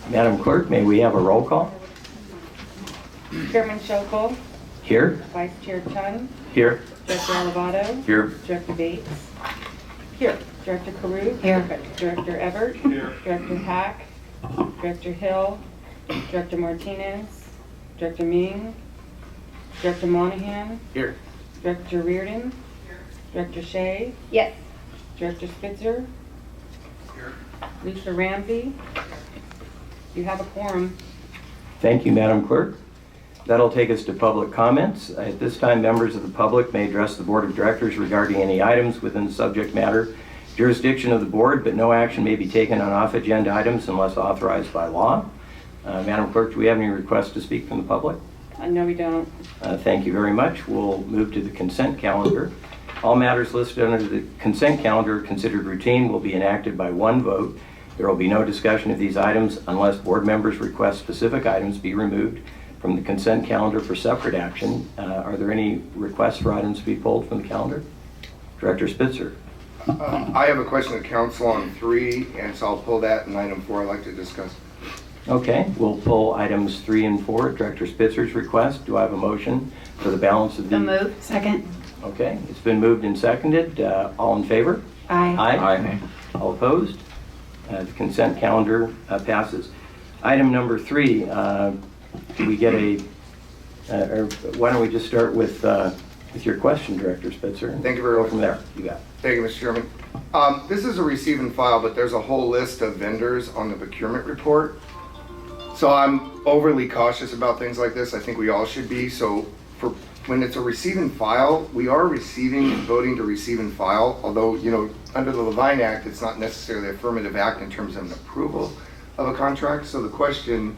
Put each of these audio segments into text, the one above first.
Madam Clerk, may we have a roll call? Chairman Shokol, Here? Vice Chair Chun, Here. Director Alvarado, Here. Director Bates, here, Director Carew, Here. Director Everett, Director Hack, Director Hill, Director Martinez, Director Ming, Director Monahan, Here. Director Reardon, Director Shea, Yes. Director Spitzer, Lisa Ramsey. You have a quorum. Thank you, Madam Clerk. That'll take us to public comments. At this time, members of the public may address the Board of Directors regarding any items within the subject matter jurisdiction of the Board, but no action may be taken on off-agenda items unless authorized by law. Madam Clerk, do we have any requests to speak from the public? No, we don't. Thank you very much. We'll move to the consent calendar. All matters listed under the consent calendar considered routine will be enacted by one vote. There will be no discussion of these items unless board members request specific items be removed from the consent calendar for separate action. Are there any requests for items to be pulled from the calendar? Director Spitzer. I have a question of council on 3, and so I'll pull that, and item 4 I'd like to discuss. Okay, we'll pull items 3 and 4 at Director Spitzer's request. Do I have a motion for the balance of the... So moved. Second. Okay, it's been moved and seconded. All in favor? Aye. Aye. All opposed? The consent calendar passes. Item number 3, do we get a, or why don't we just start with your question, Director Spitzer? Thank you very Go much. from there. You got it. Thank you, Mr. Chairman. This is a receive and file, but there's a whole list of vendors on the procurement report. So I'm overly cautious about things like this. I think we all should be. So for when it's a receive and file, we are receiving and voting to receive and file, although, you know, under the Levine Act, it's not necessarily affirmative act in terms of an approval of a contract. So the question,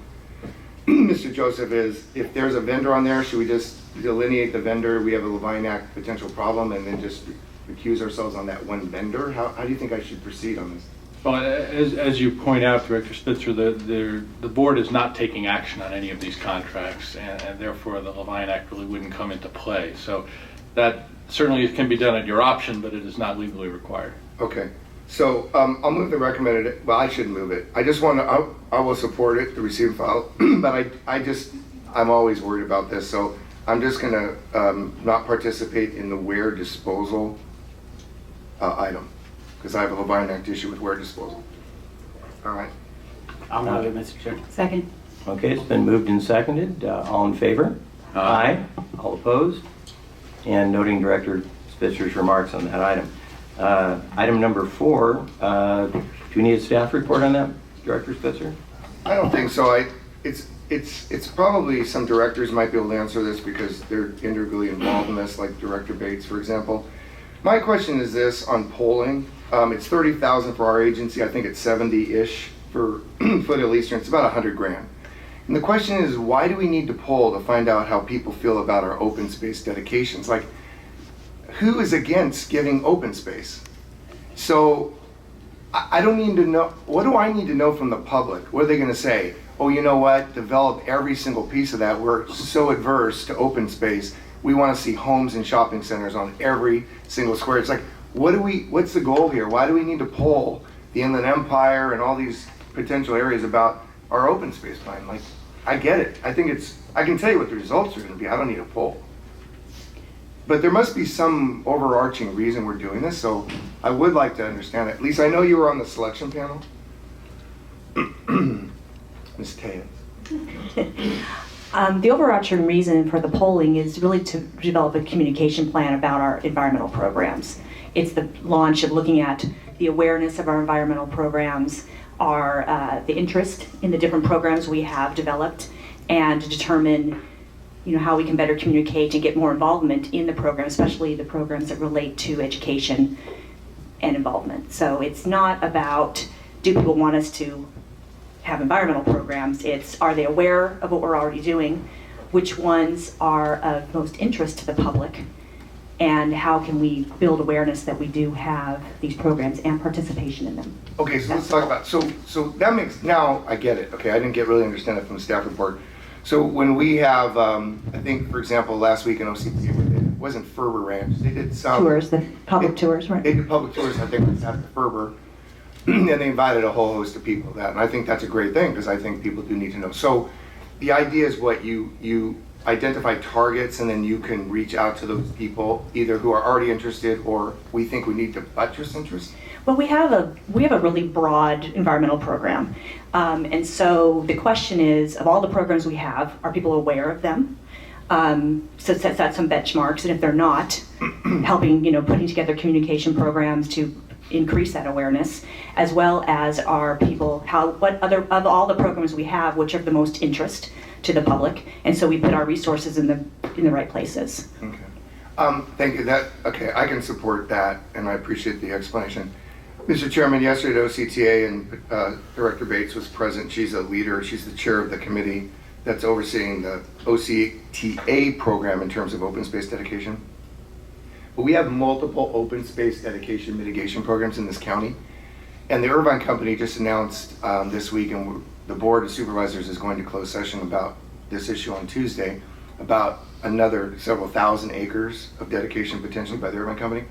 Mr. Joseph, is if there's a vendor on there, should we just delineate the vendor? We have a Levine Act potential problem and then just recuse ourselves on that one vendor? How do you think I should proceed on this? Well, as you point out, Director Spitzer, the board is not taking action on any of these contracts, and therefore the Levine Act really wouldn't come into play. So that certainly can be done at your option, but it is not legally required. Okay, so I'll move the recommended, well, I shouldn't move it. I just want to, I will support it, the receive and file, but I'm always worried about this, so I'm just going to not participate in the ware disposal item, because I have a Levine Act issue with ware disposal. All right. I'll move it, Mr. Chair. Second. Okay, it's been moved and seconded. All in favor? Aye. All opposed? And noting Director Spitzer's remarks on that item. Item number 4, do we need a staff report on that, Director Spitzer? I don't think so. It's probably some directors might be able to answer this because they're integrally involved in this, like Director Bates, for example. My question is this on polling. It's 30,000 for our agency. I think it's 70-ish for Foothill Eastern. It's about 100 grand. And the question is, why do we need to poll to find out how people feel about our open space dedications? Like, who is against giving open space? So I don't need to know, what do I need to know from the public? What are they going to say? Oh, you know what? Develop every single piece of that. We're so adverse to open space. We want to see homes and shopping centers on every single square. It's like, what's the goal here? Why do we need to poll the Inland Empire and all these potential areas about our open space plan? Like, I get it. I can tell you what the results are going to be. I don't need a poll. But there must be some overarching reason we're doing this, so I would like to understand it. At least I know you were on the selection panel. Ms. Taya. The overarching reason for the polling is really to develop a communication plan about our environmental programs. It's the launch of looking at the awareness of our environmental programs, the interest in the different programs we have developed, and to determine how we can better communicate and get more involvement in the program, especially the programs that relate to education and involvement. So it's not about, do people want us to have environmental programs? It's, are they aware of what we're already doing? Which ones are of most interest to the public? And how can we build awareness that we do have these programs and participation in them? Okay, so let's talk about, so that makes, now I get it. Okay, I didn't really understand it from the staff report. So when we have, I think, for example, last week in OCP, it wasn't Ferber Ranch, they did some. Tours, the public tours, right? They did public tours, I think, at the Ferber. and they invited a whole host of people to that. And I think that's a great thing, because I think people do need to know. So the idea is what you identify targets, and then you can reach out to those people, either who are already interested or we think we need to buttress interest. Well, we have a really broad environmental program. And so the question is, of all the programs we have, are people aware of them? So it sets out some benchmarks, and if they're not, helping, putting together communication programs to increase that awareness, as well as are people, what other, of all the programs we have, which are of the most interest to the public, and so we put our resources in the right places. Okay. Thank you. Okay, I can support that, and I appreciate the explanation. Mr. Chairman, yesterday at OCTA, and Director Bates was present. She's a leader. She's the chair of the committee that's overseeing the OCTA program in terms of open space dedication. But we have multiple open space dedication mitigation programs in this county. And the Irvine Company just announced this week, and the Board of Supervisors is going to close session about this issue on Tuesday, about another several thousand acres of dedication potentially by the Irvine Company.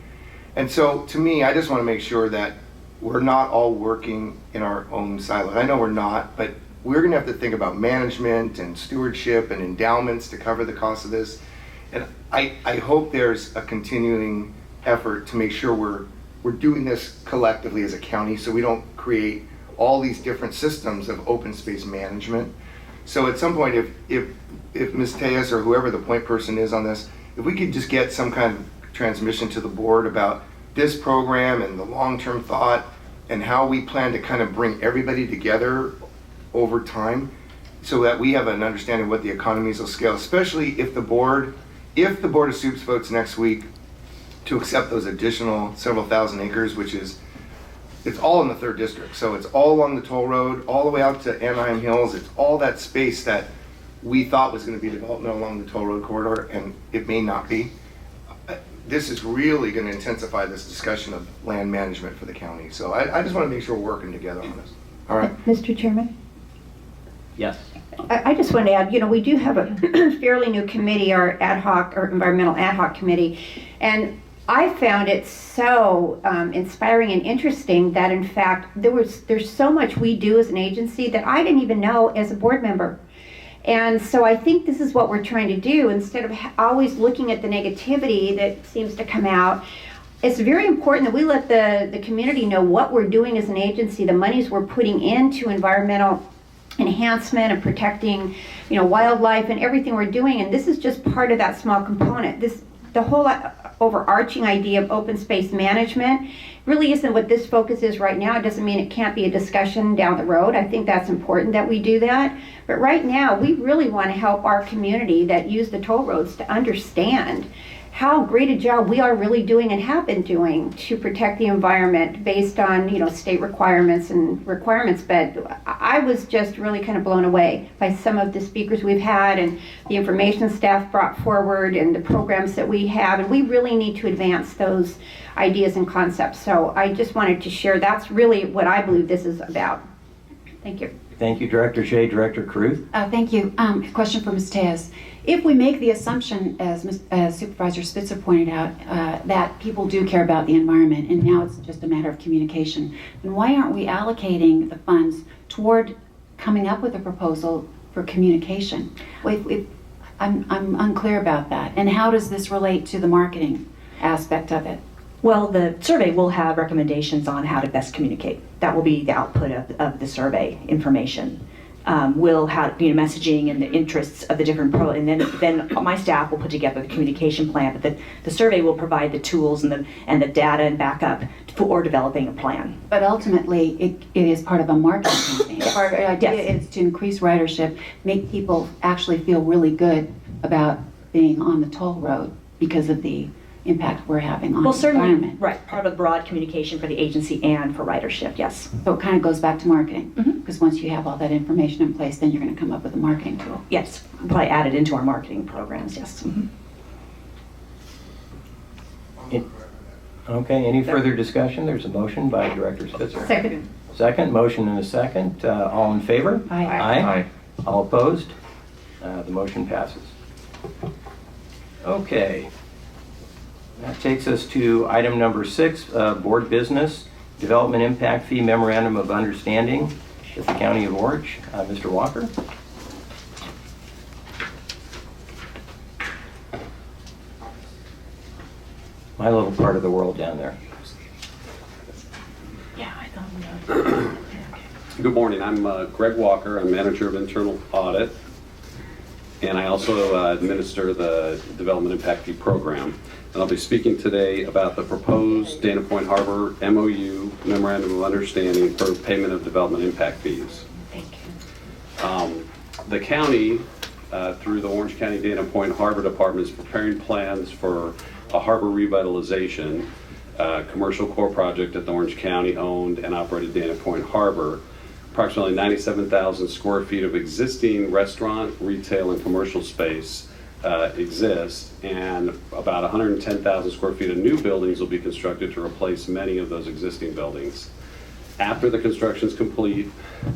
And so to me, I just want to make sure that we're not all working in our own silos. I know we're not, but we're going to have to think about management and stewardship and endowments to cover the cost of this. And I hope there's a continuing effort to make sure we're doing this collectively as a county, so we don't create all these different systems of open space management. So at some point, if Ms. Tejas or whoever the point person is on this, if we could just get some kind of transmission to the board about this program and the long-term thought and how we plan to kind of bring everybody together over time, so that we have an understanding of what the economies will scale, especially if the Board of Supes votes next week to accept those additional several thousand acres, which is, it's all in the 3rd district. So it's all along the toll road, all the way out to Anaheim Hills. It's all that space that we thought was going to be development along the toll road corridor, and it may not be. This is really going to intensify this discussion of land management for the county. So I just want to make sure we're working together on this. All right. Mr. Chairman? Yes. I just want to add, we do have a fairly new committee, our environmental ad hoc committee, and I found it so inspiring and interesting that, in fact, there's so much we do as an agency that I didn't even know as a board member. And so I think this is what we're trying to do. Instead of always looking at the negativity that seems to come out, it's very important that we let the community know what we're doing as an agency, the monies we're putting into environmental enhancement and protecting, wildlife and everything we're doing. And this is just part of that small component. The whole overarching idea of open space management really isn't what this focus is right now. It doesn't mean it can't be a discussion down the road. I think that's important that we do that. But right now, we really want to help our community that use the toll roads to understand how great a job we are really doing and have been doing to protect the environment based on, state requirements. But I was just really kind of blown away by some of the speakers we've had and the information staff brought forward and the programs that we have. And we really need to advance those ideas and concepts. So I just wanted to share, that's really what I believe this is about. Thank you. Thank you, Director Shea. Director Caruth? Thank you. Question for Ms. Tejas. If we make the assumption, as Supervisor Spitzer pointed out, that people do care about the environment and now it's just a matter of communication, then why aren't we allocating the funds toward coming up with a proposal for communication? I'm unclear about that. And how does this relate to the marketing aspect of it? Well, the survey will have recommendations on how to best communicate. That will be the output of the survey information. We'll have messaging and the interests of the different and then my staff will put together the communication plan. But the survey will provide the tools and the data and backup for developing a plan. But ultimately, it is part of a marketing campaign. Our idea is to increase ridership, make people actually feel really good about being on the toll road because of the impact we're having on the environment. Right, part of broad communication for the agency and for ridership, yes. So it kind of goes back to marketing, because once you have all that information in place, then you're going to come up with a marketing tool. Yes, probably added into our marketing programs, yes. Okay, any further discussion? There's a motion by Director Spitzer. Second. Second, motion and a second. All in favor? Aye. Aye. All opposed? The motion passes. Okay. That takes us to item number 6, board business. Development Impact Fee Memorandum of Understanding with the County of Orange. Mr. Walker? My little part of the world down there. Good morning. I'm Greg Walker. I'm Manager of Internal Audit, and I also administer the Development Impact Fee Program. And I'll be speaking today about the proposed Dana Point Harbor MOU, Memorandum of Understanding for payment of development impact fees. Thank you. The county, through the Orange County Dana Point Harbor Department, is preparing plans for a harbor revitalization commercial core project at the Orange County owned and operated Dana Point Harbor. Approximately 97,000 square feet of existing restaurant, retail, and commercial space exists, and about 110,000 square feet of new buildings will be constructed to replace many of those existing buildings. After the construction is complete,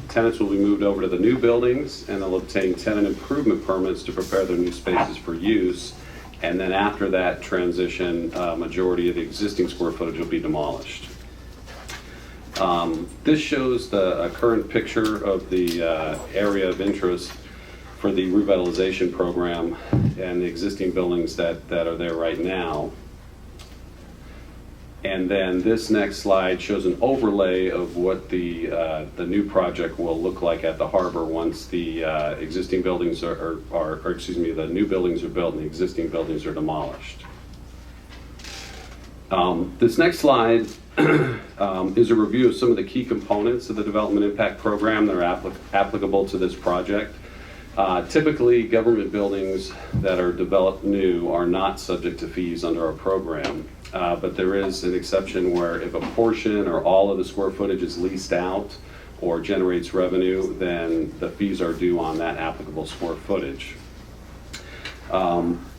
tenants will be moved over to the new buildings, and they'll obtain tenant improvement permits to prepare their new spaces for use. And then after that transition, majority of the existing square footage will be demolished. This shows the current picture of the area of interest for the revitalization program and the existing buildings that are there right now. And then this next slide shows an overlay of what the new project will look like at the harbor once the existing buildings the new buildings are built and the existing buildings are demolished. This next slide is a review of some of the key components of the Development Impact Program that are applicable to this project. Typically, government buildings that are developed new are not subject to fees under our program, but there is an exception where if a portion or all of the square footage is leased out or generates revenue, then the fees are due on that applicable square footage.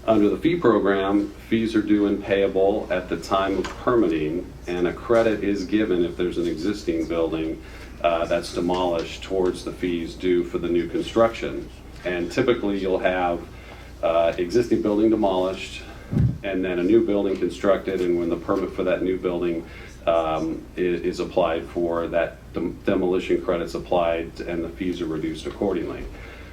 Under the fee program, fees are due and payable at the time of permitting, and a credit is given if there's an existing building that's demolished towards the fees due for the new construction. And typically you'll have existing building demolished and then a new building constructed, and when the permit for that new building is applied for, that demolition credit's applied and the fees are reduced accordingly.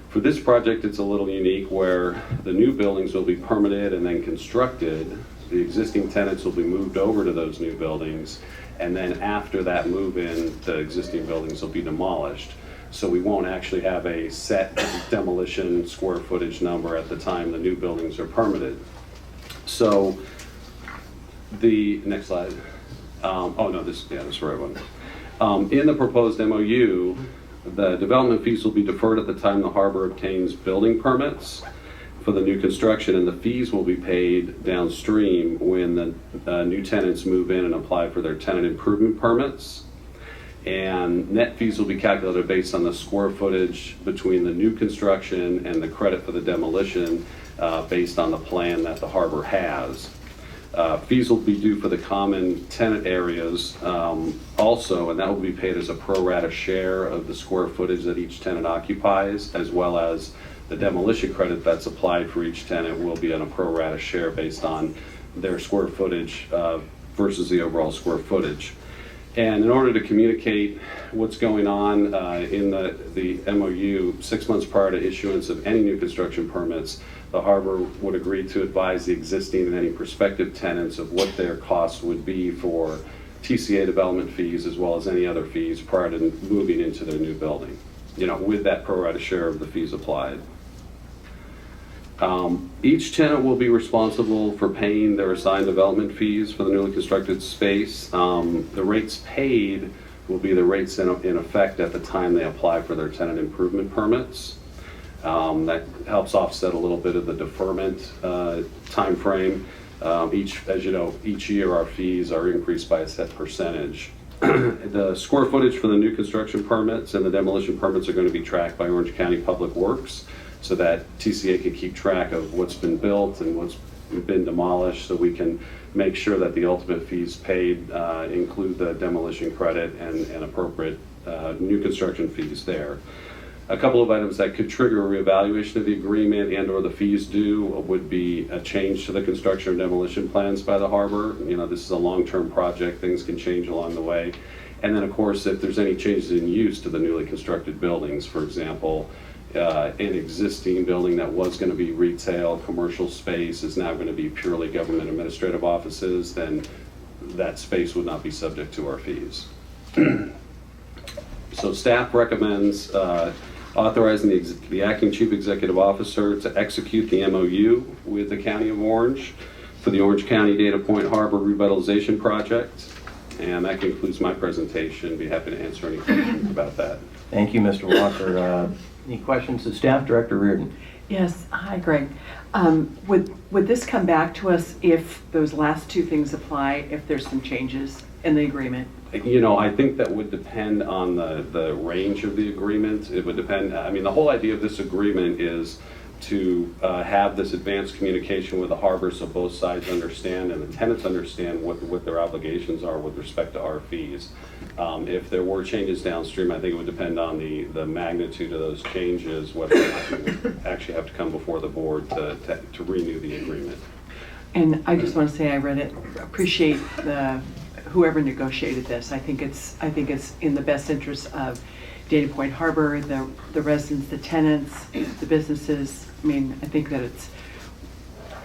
For this project, it's a little unique where the new buildings will be permitted and then constructed. The existing tenants will be moved over to those new buildings, and then after that move-in, the existing buildings will be demolished. So we won't actually have a set demolition square footage number at the time the new buildings are permitted. So the next slide. This is the right one. In the proposed MOU, the development fees will be deferred at the time the harbor obtains building permits for the new construction, and the fees will be paid downstream when the new tenants move in and apply for their tenant improvement permits. And net fees will be calculated based on the square footage between the new construction and the credit for the demolition based on the plan that the harbor has. Fees will be due for the common tenant areas also, and that will be paid as a pro rata share of the square footage that each tenant occupies, as well as the demolition credit that's applied for each tenant will be on a pro rata share based on their square footage versus the overall square footage. And in order to communicate what's going on in the MOU, 6 months prior to issuance of any new construction permits, the harbor would agree to advise the existing and any prospective tenants of what their costs would be for TCA development fees as well as any other fees prior to moving into their new building, with that pro rata share of the fees applied. Each tenant will be responsible for paying their assigned development fees for the newly constructed space. The rates paid will be the rates in effect at the time they apply for their tenant improvement permits. That helps offset a little bit of the deferment time frame. Each year our fees are increased by a set percentage. The square footage for the new construction permits and the demolition permits are going to be tracked by Orange County Public Works, so that TCA can keep track of what's been built and what's been demolished, so we can make sure that the ultimate fees paid include the demolition credit and appropriate new construction fees there. A couple of items that could trigger a reevaluation of the agreement and or the fees due would be a change to the construction or demolition plans by the harbor. This is a long-term project, things can change along the way. And then, of course, if there's any changes in use to the newly constructed buildings, for example, an existing building that was going to be retail, commercial space is now going to be purely government administrative offices, then that space would not be subject to our fees. So staff recommends authorizing the acting chief executive officer to execute the MOU with the County of Orange for the Orange County Dana Point Harbor Revitalization Project. And that concludes my presentation. Be happy to answer any questions about that. Thank you, Mr. Walker. Any questions of staff? Director Reardon. Yes, hi Greg. Would this come back to us if those last two things apply, if there's some changes in the agreement? You know, I think that would depend on the range of the agreement. It would depend, I mean, the whole idea of this agreement is to have this advanced communication with the harbor so both sides understand and the tenants understand what their obligations are with respect to our fees. If there were changes downstream, I think it would depend on the magnitude of those changes, whether or not we would actually have to come before the board to renew the agreement. And I just want to say I read it, appreciate whoever negotiated this. I think it's in the best interest of Dana Point Harbor, the residents, the tenants, the businesses. I mean, I think that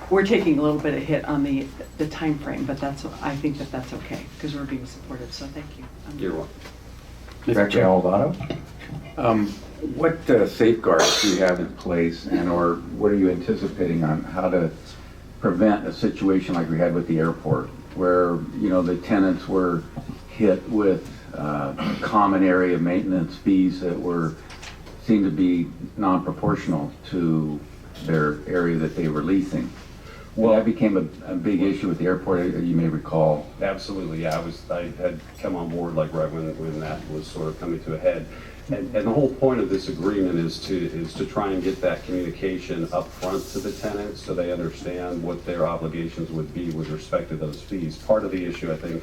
we're taking a little bit of hit on the time frame, but I think that's okay because we're being supportive. So thank you. You're welcome. Director Alvarado. What safeguards do you have in place, or what are you anticipating on how to prevent a situation like we had with the airport, where the tenants were hit with common area maintenance fees that seemed to be non-proportional to their area that they were leasing? Well, that became a big issue with the airport, you may recall. Absolutely, yeah. I had come on board like right when that was sort of coming to a head. And the whole point of this agreement is to try and get that communication up front to the tenants so they understand what their obligations would be with respect to those fees. Part of the issue, I think,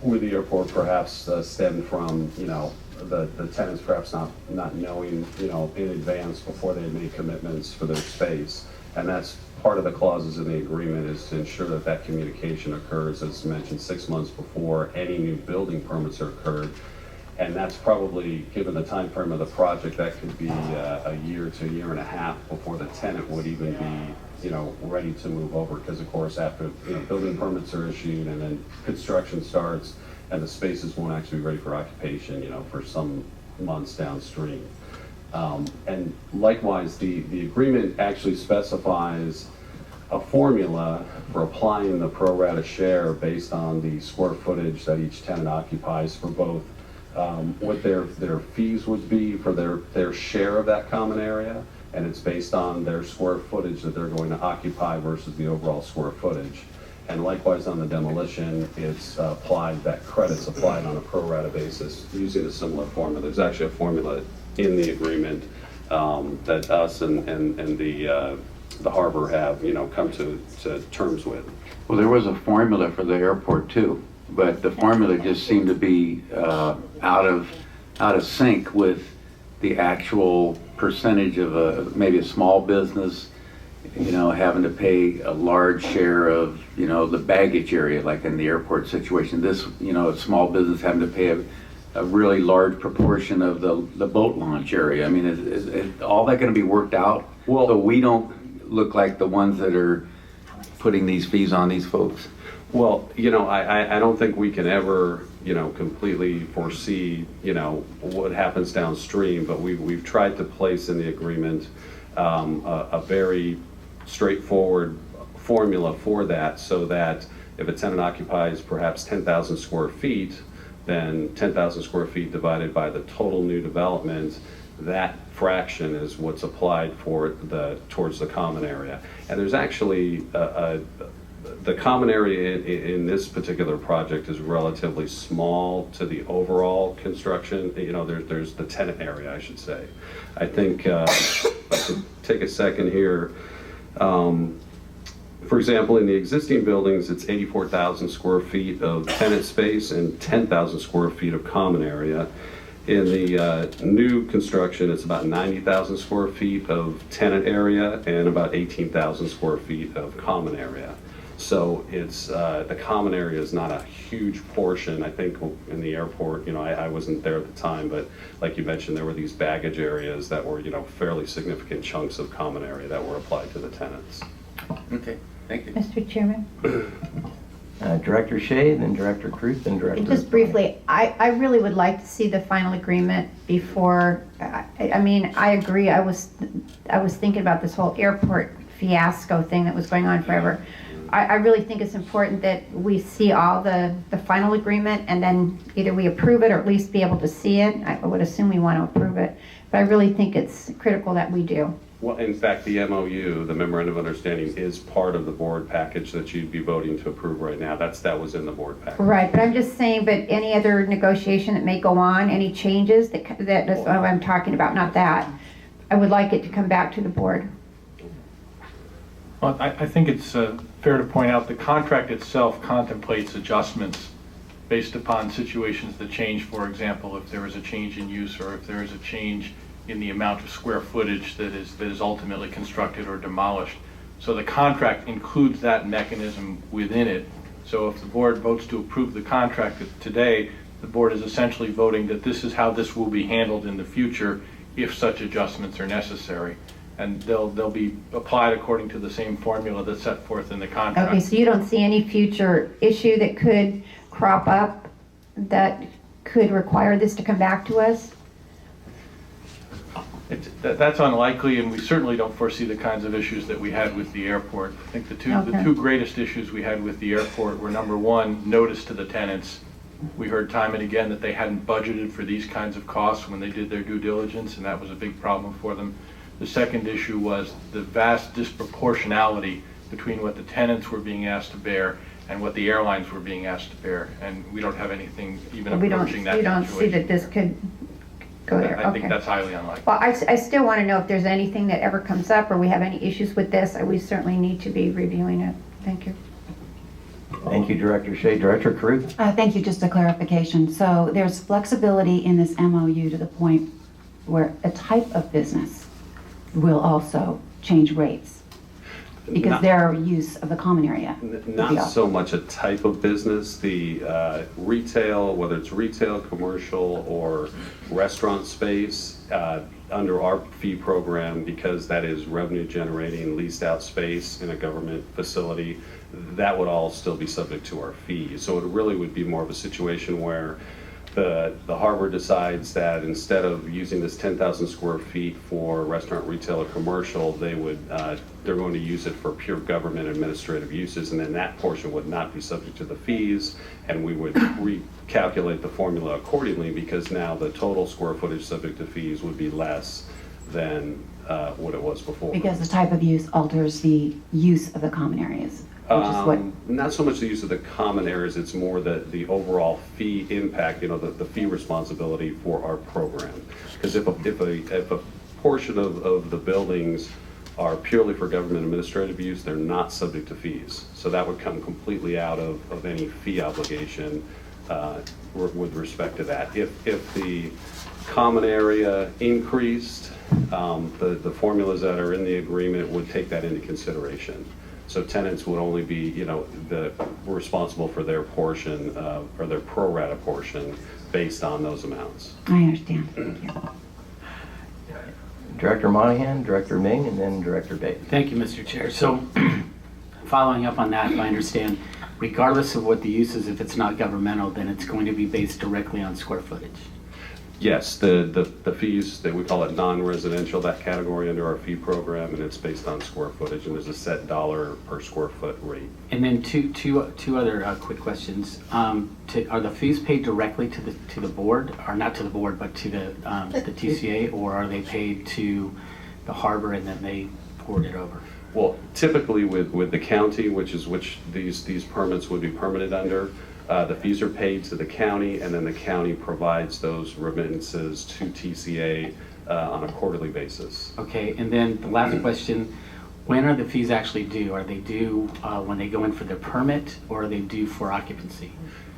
with the airport perhaps stemmed from, the tenants perhaps not knowing, in advance before they had made commitments for their space. And that's part of the clauses in the agreement, is to ensure that communication occurs, as mentioned, 6 months before any new building permits are occurred. And that's probably, given the time frame of the project, that could be a year to a year and a half before the tenant would even be, ready to move over. Because of course, after building permits are issued and then construction starts, and the spaces won't actually be ready for occupation, for some months downstream. And likewise, the agreement actually specifies a formula for applying the pro rata share based on the square footage that each tenant occupies for both what their fees would be for their share of that common area, and it's based on their square footage that they're going to occupy versus the overall square footage. And likewise on the demolition, it's applied, that credit's applied on a pro rata basis using a similar formula. There's actually a formula in the agreement that us and the harbor have come to terms with. Well, there was a formula for the airport too, but the formula just seemed to be out of sync with the actual percentage of maybe a small business, having to pay a large share of, the baggage area, like in the airport situation. This, a small business having to pay a really large proportion of the boat launch area. I mean, is all that going to be worked out? Well, so we don't look like the ones that are putting these fees on these folks? Well, I don't think we can ever, completely foresee, what happens downstream, but we've tried to place in the agreement a very straightforward formula for that, so that if a tenant occupies perhaps 10,000 square feet, then 10,000 square feet divided by the total new development, that fraction is what's applied towards the common area. And there's actually the common area in this particular project is relatively small to the overall construction. There's the tenant area, I should say. I think, to take a second here, for example, in the existing buildings, it's 84,000 square feet of tenant space and 10,000 square feet of common area. In the new construction, it's about 90,000 square feet of tenant area and about 18,000 square feet of common area. So it's, the common area is not a huge portion. I think in the airport, I wasn't there at the time, but like you mentioned, there were these baggage areas that were, fairly significant chunks of common area that were applied to the tenants. Okay, thank you. Mr. Chairman? Director Shea, then Director Kruth, then Director. Just briefly, I really would like to see the final agreement before, I mean, I agree, I was thinking about this whole airport fiasco thing that was going on forever. I really think it's important that we see all the final agreement, and then either we approve it or at least be able to see it. I would assume we want to approve it, but I really think it's critical that we do. Well, in fact, the MOU, the Memorandum of Understanding, is part of the board package that you'd be voting to approve right now. That was in the board package. Right, but I'm just saying, but any other negotiation that may go on, any changes, that's what I'm talking about, not that. I would like it to come back to the board. Well, I think it's fair to point out the contract itself contemplates adjustments based upon situations that change. For example, if there is a change in use or if there is a change in the amount of square footage that is ultimately constructed or demolished. So the contract includes that mechanism within it. So if the board votes to approve the contract today, the board is essentially voting that this is how this will be handled in the future if such adjustments are necessary. And they'll be applied according to the same formula that's set forth in the contract. Okay, so you don't see any future issue that could crop up that could require this to come back to us? That's unlikely, and we certainly don't foresee the kinds of issues that we had with the airport. I think the Okay. two greatest issues we had with the airport were, number one, notice to the tenants. We heard time and again that they hadn't budgeted for these kinds of costs when they did their due diligence, and that was a big problem for them. The second issue was the vast disproportionality between what the tenants were being asked to bear and what the airlines were being asked to bear, and we don't have anything even approaching that situation. You don't see that this could go there? I think Okay. that's highly unlikely. Well, I still want to know if there's anything that ever comes up or we have any issues with this. We certainly need to be reviewing it. Thank you. Thank you, Director Shea. Director Kruth? Thank you, just a clarification. So there's flexibility in this MOU to the point where a type of business will also change rates because Not- their use of the common area. will be Not off. so much a type of business, the retail, whether it's retail, commercial, or restaurant space, under our fee program, because that is revenue generating, leased out space in a government facility, that would all still be subject to our fees. So it really would be more of a situation where the harbor decides that instead of using this 10,000 square feet for restaurant, retail, or commercial, they're going to use it for pure government administrative uses, and then that portion would not be subject to the fees, and we would recalculate the formula accordingly, because now the total square footage subject to fees would be less than what it was before. Because the type of use alters the use of the common areas, which is what, Not so much the use of the common areas, it's more the overall fee impact, the fee responsibility for our program. Because if a portion of the buildings are purely for government administrative use, they're not subject to fees. So that would come completely out of any fee obligation with respect to that. If the common area increased, the formulas that are in the agreement would take that into consideration. So tenants would only be, responsible for their portion, or their pro rata portion based on those amounts. I understand. Thank you. Director Monahan, Director Ming, and then Director Bates. Thank you, Mr. Chair. So, following up on that, if I understand, regardless of what the use is, if it's not governmental, then it's going to be based directly on square footage. Yes, the fees, that we call it non-residential, that category under our fee program, and it's based on square footage, and there's a set dollar per square foot rate. And then two other quick questions. Are the fees paid directly to the board, or not to the board, but to the TCA, or are they paid to the harbor and then they port it over? Well, typically with the county, which these permits would be permitted under, the fees are paid to the county, and then the county provides those remittances to TCA on a quarterly basis. Okay, and then the last question, when are the fees actually due? Are they due when they go in for their permit, or are they due for occupancy?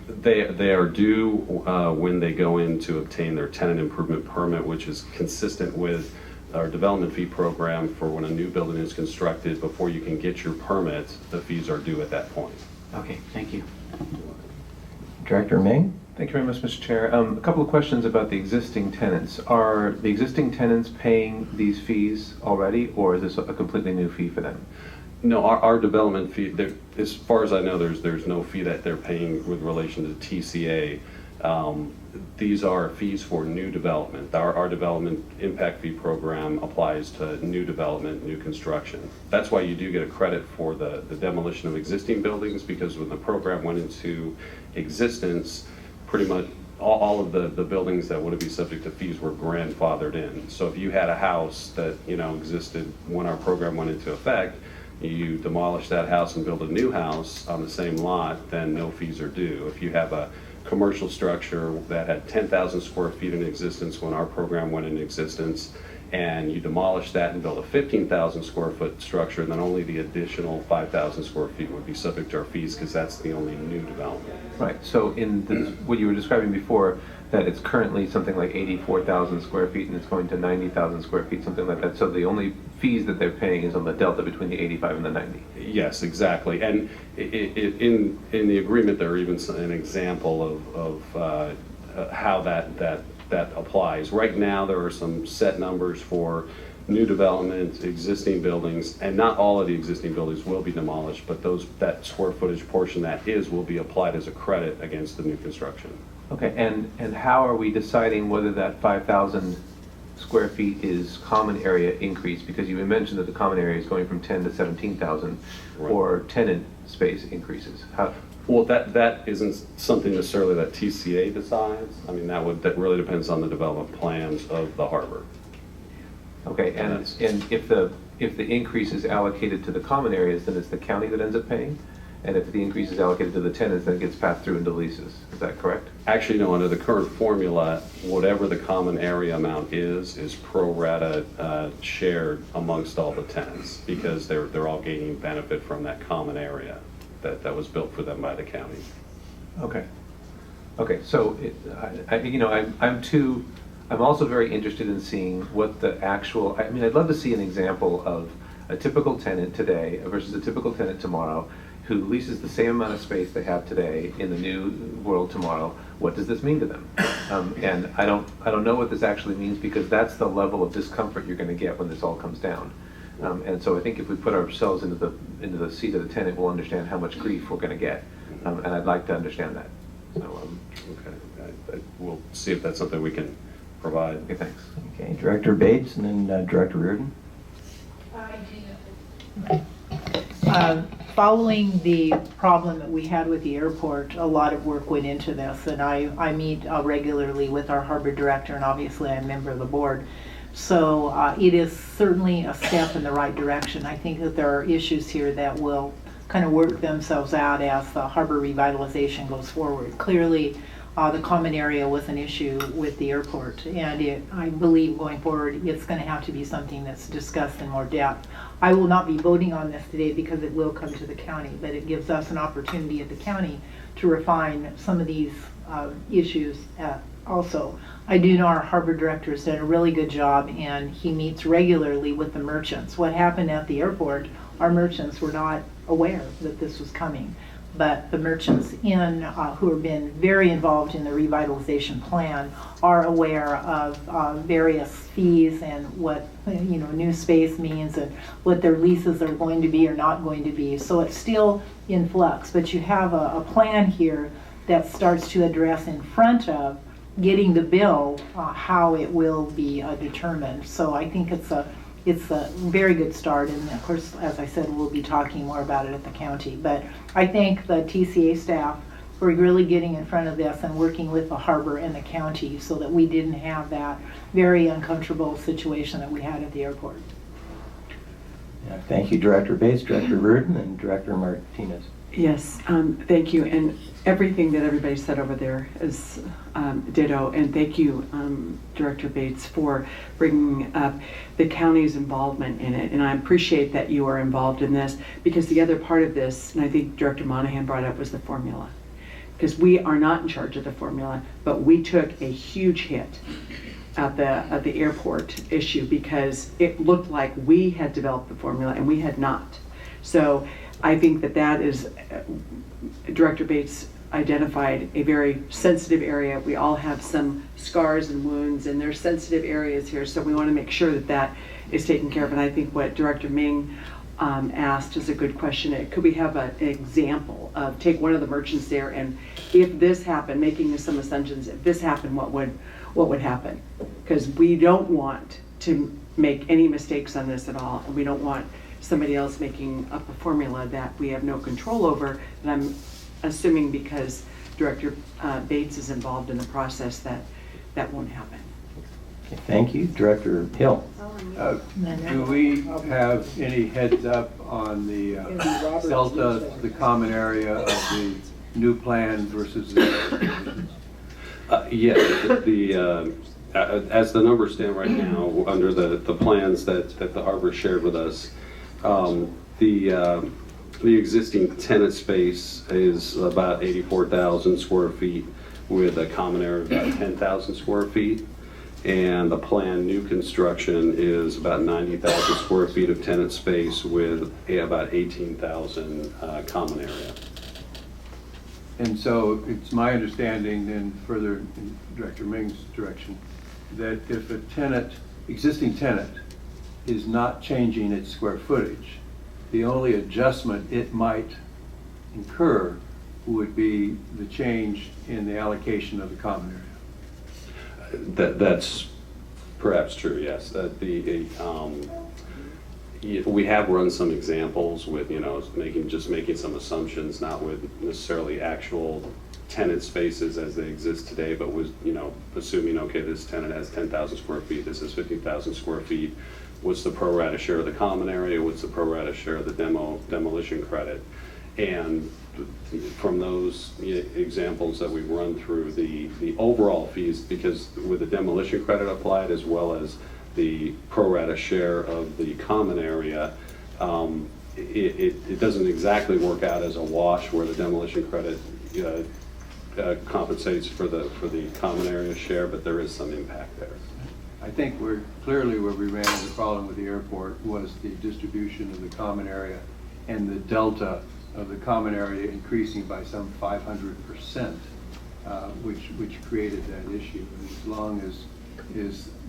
They are due when they go in to obtain their tenant improvement permit, which is consistent with our development fee program for when a new building is constructed, before you can get your permit, the fees are due at that point. Okay, thank you. Director Ming? Thank you very much, Mr. Chair. A couple of questions about the existing tenants. Are the existing tenants paying these fees already, or is this a completely new fee for them? No, our development fee, as far as I know, there's no fee that they're paying with relation to TCA. These are fees for new development. Our development impact fee program applies to new development, new construction. That's why you do get a credit for the demolition of existing buildings, because when the program went into existence, pretty much all of the buildings that would be subject to fees were grandfathered in. So if you had a house that, you know, existed when our program went into effect, you demolish that house and build a new house on the same lot, then no fees are due. If you have a commercial structure that had 10,000 square feet in existence when our program went into existence, and you demolish that and build a 15,000 square foot structure, then only the additional 5,000 square feet would be subject to our fees, because that's the only new development. Right, so in what you were describing before, that it's currently something like 84,000 square feet and it's going to 90,000 square feet, something like that. So the only fees that they're paying is on the delta between the 85 and the 90. Yes, exactly. And in the agreement, there are even an example of how that applies. Right now, there are some set numbers for new development, existing buildings, and not all of the existing buildings will be demolished, but that square footage portion that will be applied as a credit against the new construction. Okay, and how are we deciding whether that 5,000 square feet is common area increase? Because you mentioned that the common area is going from 10 to 17,000, Right. or tenant space increases. How? Well, that isn't something necessarily that TCA decides. I mean, that really depends on the development plans of the harbor. Okay, and if the increase is allocated to the common areas, then it's the county that ends up paying? And if the increase is allocated to the tenants, then it gets passed through into leases. Is that correct? Actually, no, under the current formula, whatever the common area amount is pro rata shared amongst all the tenants, because they're all gaining benefit from that common area that was built for them by the county. Okay. Okay, so I'm also very interested in seeing what the actual, I mean, I'd love to see an example of a typical tenant today versus a typical tenant tomorrow who leases the same amount of space they have today in the new world tomorrow. What does this mean to them? And I don't know what this actually means, because that's the level of discomfort you're going to get when this all comes down. And so I think if we put ourselves into the seat of the tenant, we'll understand how much grief we're going to get. And I'd like to understand that. So, Okay, we'll see if that's something we can provide. okay, thanks. Okay, Director Bates and then Director Reardon. Following the problem that we had with the airport, a lot of work went into this, and I meet regularly with our harbor director, and obviously I'm a member of the board. So it is certainly a step in the right direction. I think that there are issues here that will kind of work themselves out as the harbor revitalization goes forward. Clearly, the common area was an issue with the airport, and I believe going forward it's going to have to be something that's discussed in more depth. I will not be voting on this today because it will come to the county, but it gives us an opportunity at the county to refine some of these issues also. I do know our harbor director has done a really good job, and he meets regularly with the merchants. What happened at the airport, our merchants were not aware that this was coming. But the merchants who have been very involved in the revitalization plan are aware of various fees and what new space means and what their leases are going to be or not going to be. So it's still in flux, but you have a plan here that starts to address in front of getting the bill how it will be determined. So I think it's a very good start, and of course, as I said, we'll be talking more about it at the county. But I thank the TCA staff for really getting in front of this and working with the harbor and the county so that we didn't have that very uncomfortable situation that we had at the airport. Yeah, thank you, Director Bates, Director Reardon, and Director Martinez. Yes, thank you, and everything that everybody said over there is ditto, and thank you, Director Bates, for bringing up the county's involvement in it, and I appreciate that you are involved in this, because the other part of this, and I think Director Monahan brought up, was the formula, because we are not in charge of the formula, but we took a huge hit at the airport issue because it looked like we had developed the formula and we had not. So I think that is, Director Bates identified a very sensitive area. We all have some scars and wounds and there's sensitive areas here, so we want to make sure that is taken care of. And I think what Director Ming asked is a good question. Could we have an example of, take one of the merchants there, and if this happened, making some assumptions, if this happened, what would happen? Because we don't want to make any mistakes on this at all, and we don't want somebody else making up a formula that we have no control over. And I'm assuming because Director Bates is involved in the process that won't happen. Okay, thank you. Director Hill. Do we have any heads up on the delta, the common area of the new plan versus the as the numbers stand right now, under the plans that the Harbor shared with us, the existing tenant space is about 84,000 square feet with a common area of about 10,000 square feet. And the planned new construction is about 90,000 square feet of tenant space with about 18,000 common area. And so it's my understanding, then further in Director Ming's direction, that if a existing tenant is not changing its square footage, the only adjustment it might incur would be the change in the allocation of the common area. That's perhaps true, yes. We have run some examples with, making some assumptions, not with necessarily actual tenant spaces as they exist today, but was, assuming, okay, this tenant has 10,000 square feet, this is 15,000 square feet. What's the pro rata share of the common area? What's the pro rata share of the demolition credit? And from those examples that we've run through, the overall fees, because with the demolition credit applied as well as the pro rata share of the common area, it doesn't exactly work out as a wash where the demolition credit compensates for the common area share, but there is some impact there. I think clearly where we ran into the problem with the airport was the distribution of the common area and the delta of the common area increasing by some 500%, which created that issue. And as long as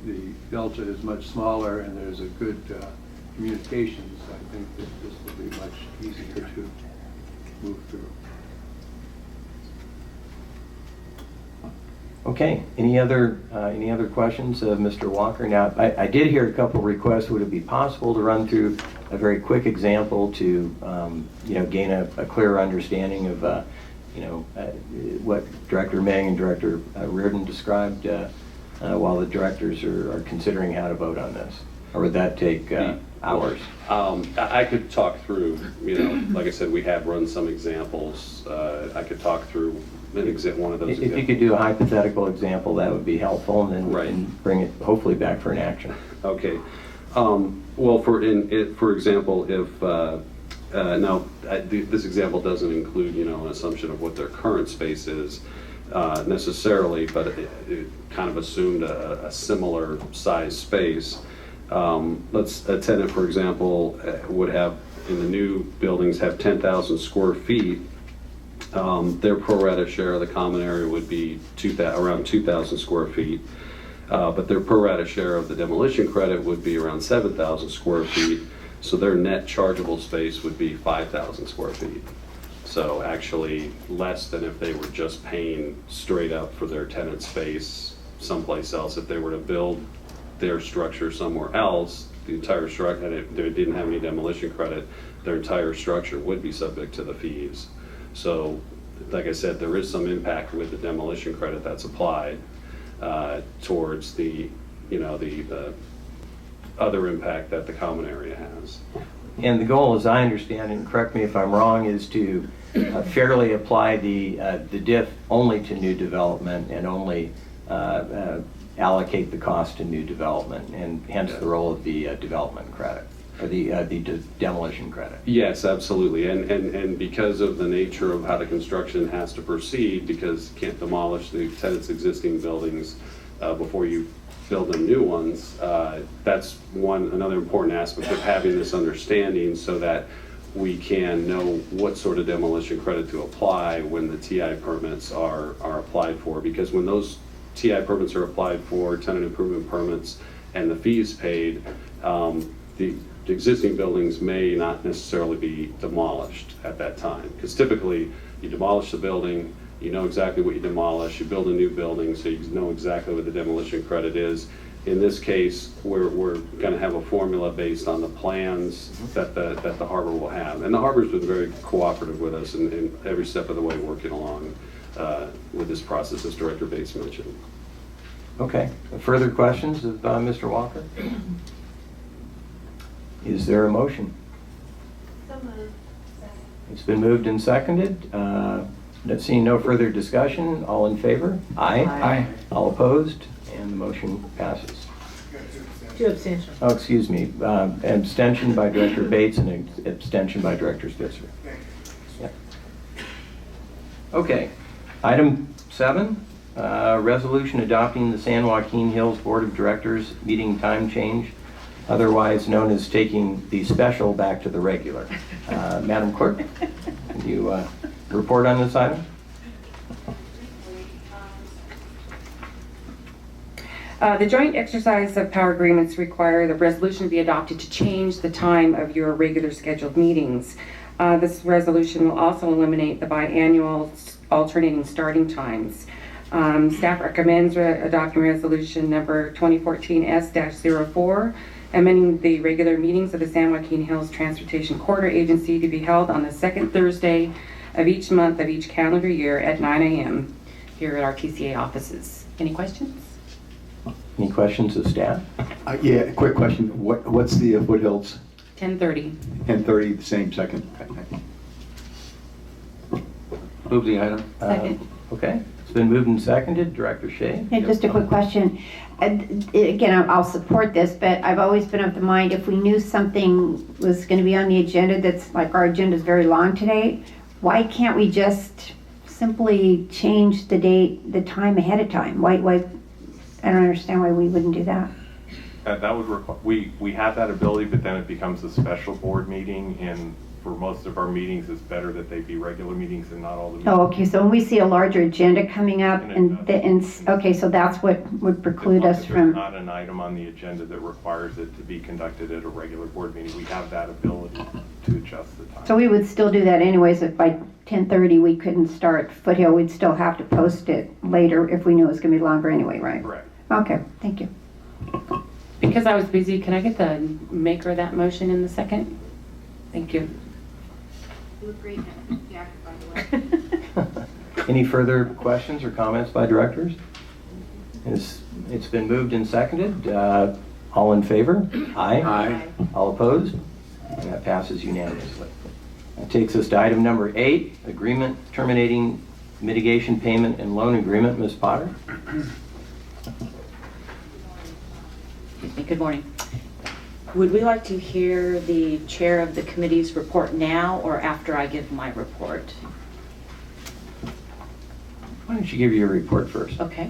the delta is much smaller and there's a good communications, I think that this will be much easier to move through. Okay, any other questions of Mr. Walker? Now, I did hear a couple requests. Would it be possible to run through a very quick example to, gain a clearer understanding of, what Director Meng and Director Reardon described while the directors are considering how to vote on this? Or would that take hours? I could talk through, like I said, we have run some examples. I could talk through one of those examples. If you could do a hypothetical example, that would be helpful, and then we can bring it hopefully back for an action. Okay. Well, for example, if this example doesn't include an assumption of what their current space is necessarily, but it kind of assumed a similar size space. A tenant, for example, would have in the new buildings have 10,000 square feet. Their pro rata share of the common area would be around 2,000 square feet, but their pro rata share of the demolition credit would be around 7,000 square feet, so their net chargeable space would be 5,000 square feet. So actually less than if they were just paying straight up for their tenant space someplace else. If they were to build their structure somewhere else, the entire structure, and if they didn't have any demolition credit, their entire structure would be subject to the fees. So, like I said, there is some impact with the demolition credit that's applied towards the other impact that the common area has. And the goal, as I understand it, and correct me if I'm wrong, is to fairly apply the DIF only to new development and only allocate the cost to new development, and hence the role of the development credit. Or the demolition credit. Yes, absolutely, and because of the nature of how the construction has to proceed, because you can't demolish the tenant's existing buildings before you building new ones, that's another important aspect of having this understanding so that we can know what sort of demolition credit to apply when the TI permits are applied for. Because when those TI permits are applied for, tenant improvement permits, and the fees paid, the existing buildings may not necessarily be demolished at that time. Because typically, you demolish the building, you know exactly what you demolish, you build a new building, so you know exactly what the demolition credit is. In this case, we're going to have a formula based on the plans that the harbor will have. And the harbor's been very cooperative with us in every step of the way, working along with this process, as Director Bates mentioned. Okay. Further questions of Mr. Walker? Is there a motion? So moved. It's been moved and seconded. Seeing no further discussion, all in favor? Aye. Aye. All opposed? And the motion passes. 2 abstentions. Oh, excuse me. Abstention by Director Bates and abstention by Director Spitzer. Yep. Okay. Item 7, resolution adopting the San Joaquin Hills Board of Directors meeting time change, otherwise known as taking the special back to the regular. Madam Clerk, can you report on this item? The joint exercise of power agreements require the resolution be adopted to change the time of your regular scheduled meetings. This resolution will also eliminate the biannual alternating starting times. Staff recommends adopting resolution number 2014-S-04, amending the regular meetings of the San Joaquin Hills Transportation Corridor Agency to be held on the second Thursday of each month of each calendar year at 9 a.m. here at our TCA offices. Any questions? Any questions of staff? Yeah, quick question. What's the Foothills? 10:30. 10:30, the same second. Move the item. Second. Okay. It's been moved and seconded. Director Shea? And just a quick question. Again, I'll support this, but I've always been of the mind, if we knew something was going to be on the agenda that's like our agenda is very long today, why can't we just simply change the date, the time ahead of time? Why I don't understand why we wouldn't do that. That would require, we have that ability, but then it becomes a special board meeting, and for most of our meetings, it's better that they be regular meetings and not all the meetings. Oh, okay, so when we see a larger agenda coming up, okay, so that's what would preclude us There's from, not an item on the agenda that requires it to be conducted at a regular board meeting. We have that ability to adjust the time. so we would still do that anyways. If by 10:30 we couldn't start Foothill, we'd still have to post it later if we knew it was going to be longer anyway, right? Correct. Okay, thank you. Because I was busy, can I get the maker of that motion in the second? Thank you. You agreed, yeah, by the way. Any further questions or comments by directors? It's been moved and seconded. All in favor? Aye. Aye. All opposed? And that passes unanimously. That takes us to item number 8, agreement terminating mitigation payment and loan agreement. Ms. Potter? Good morning. Would we like to hear the chair of the committee's report now or after I give my report? Why don't you give your report first? Okay.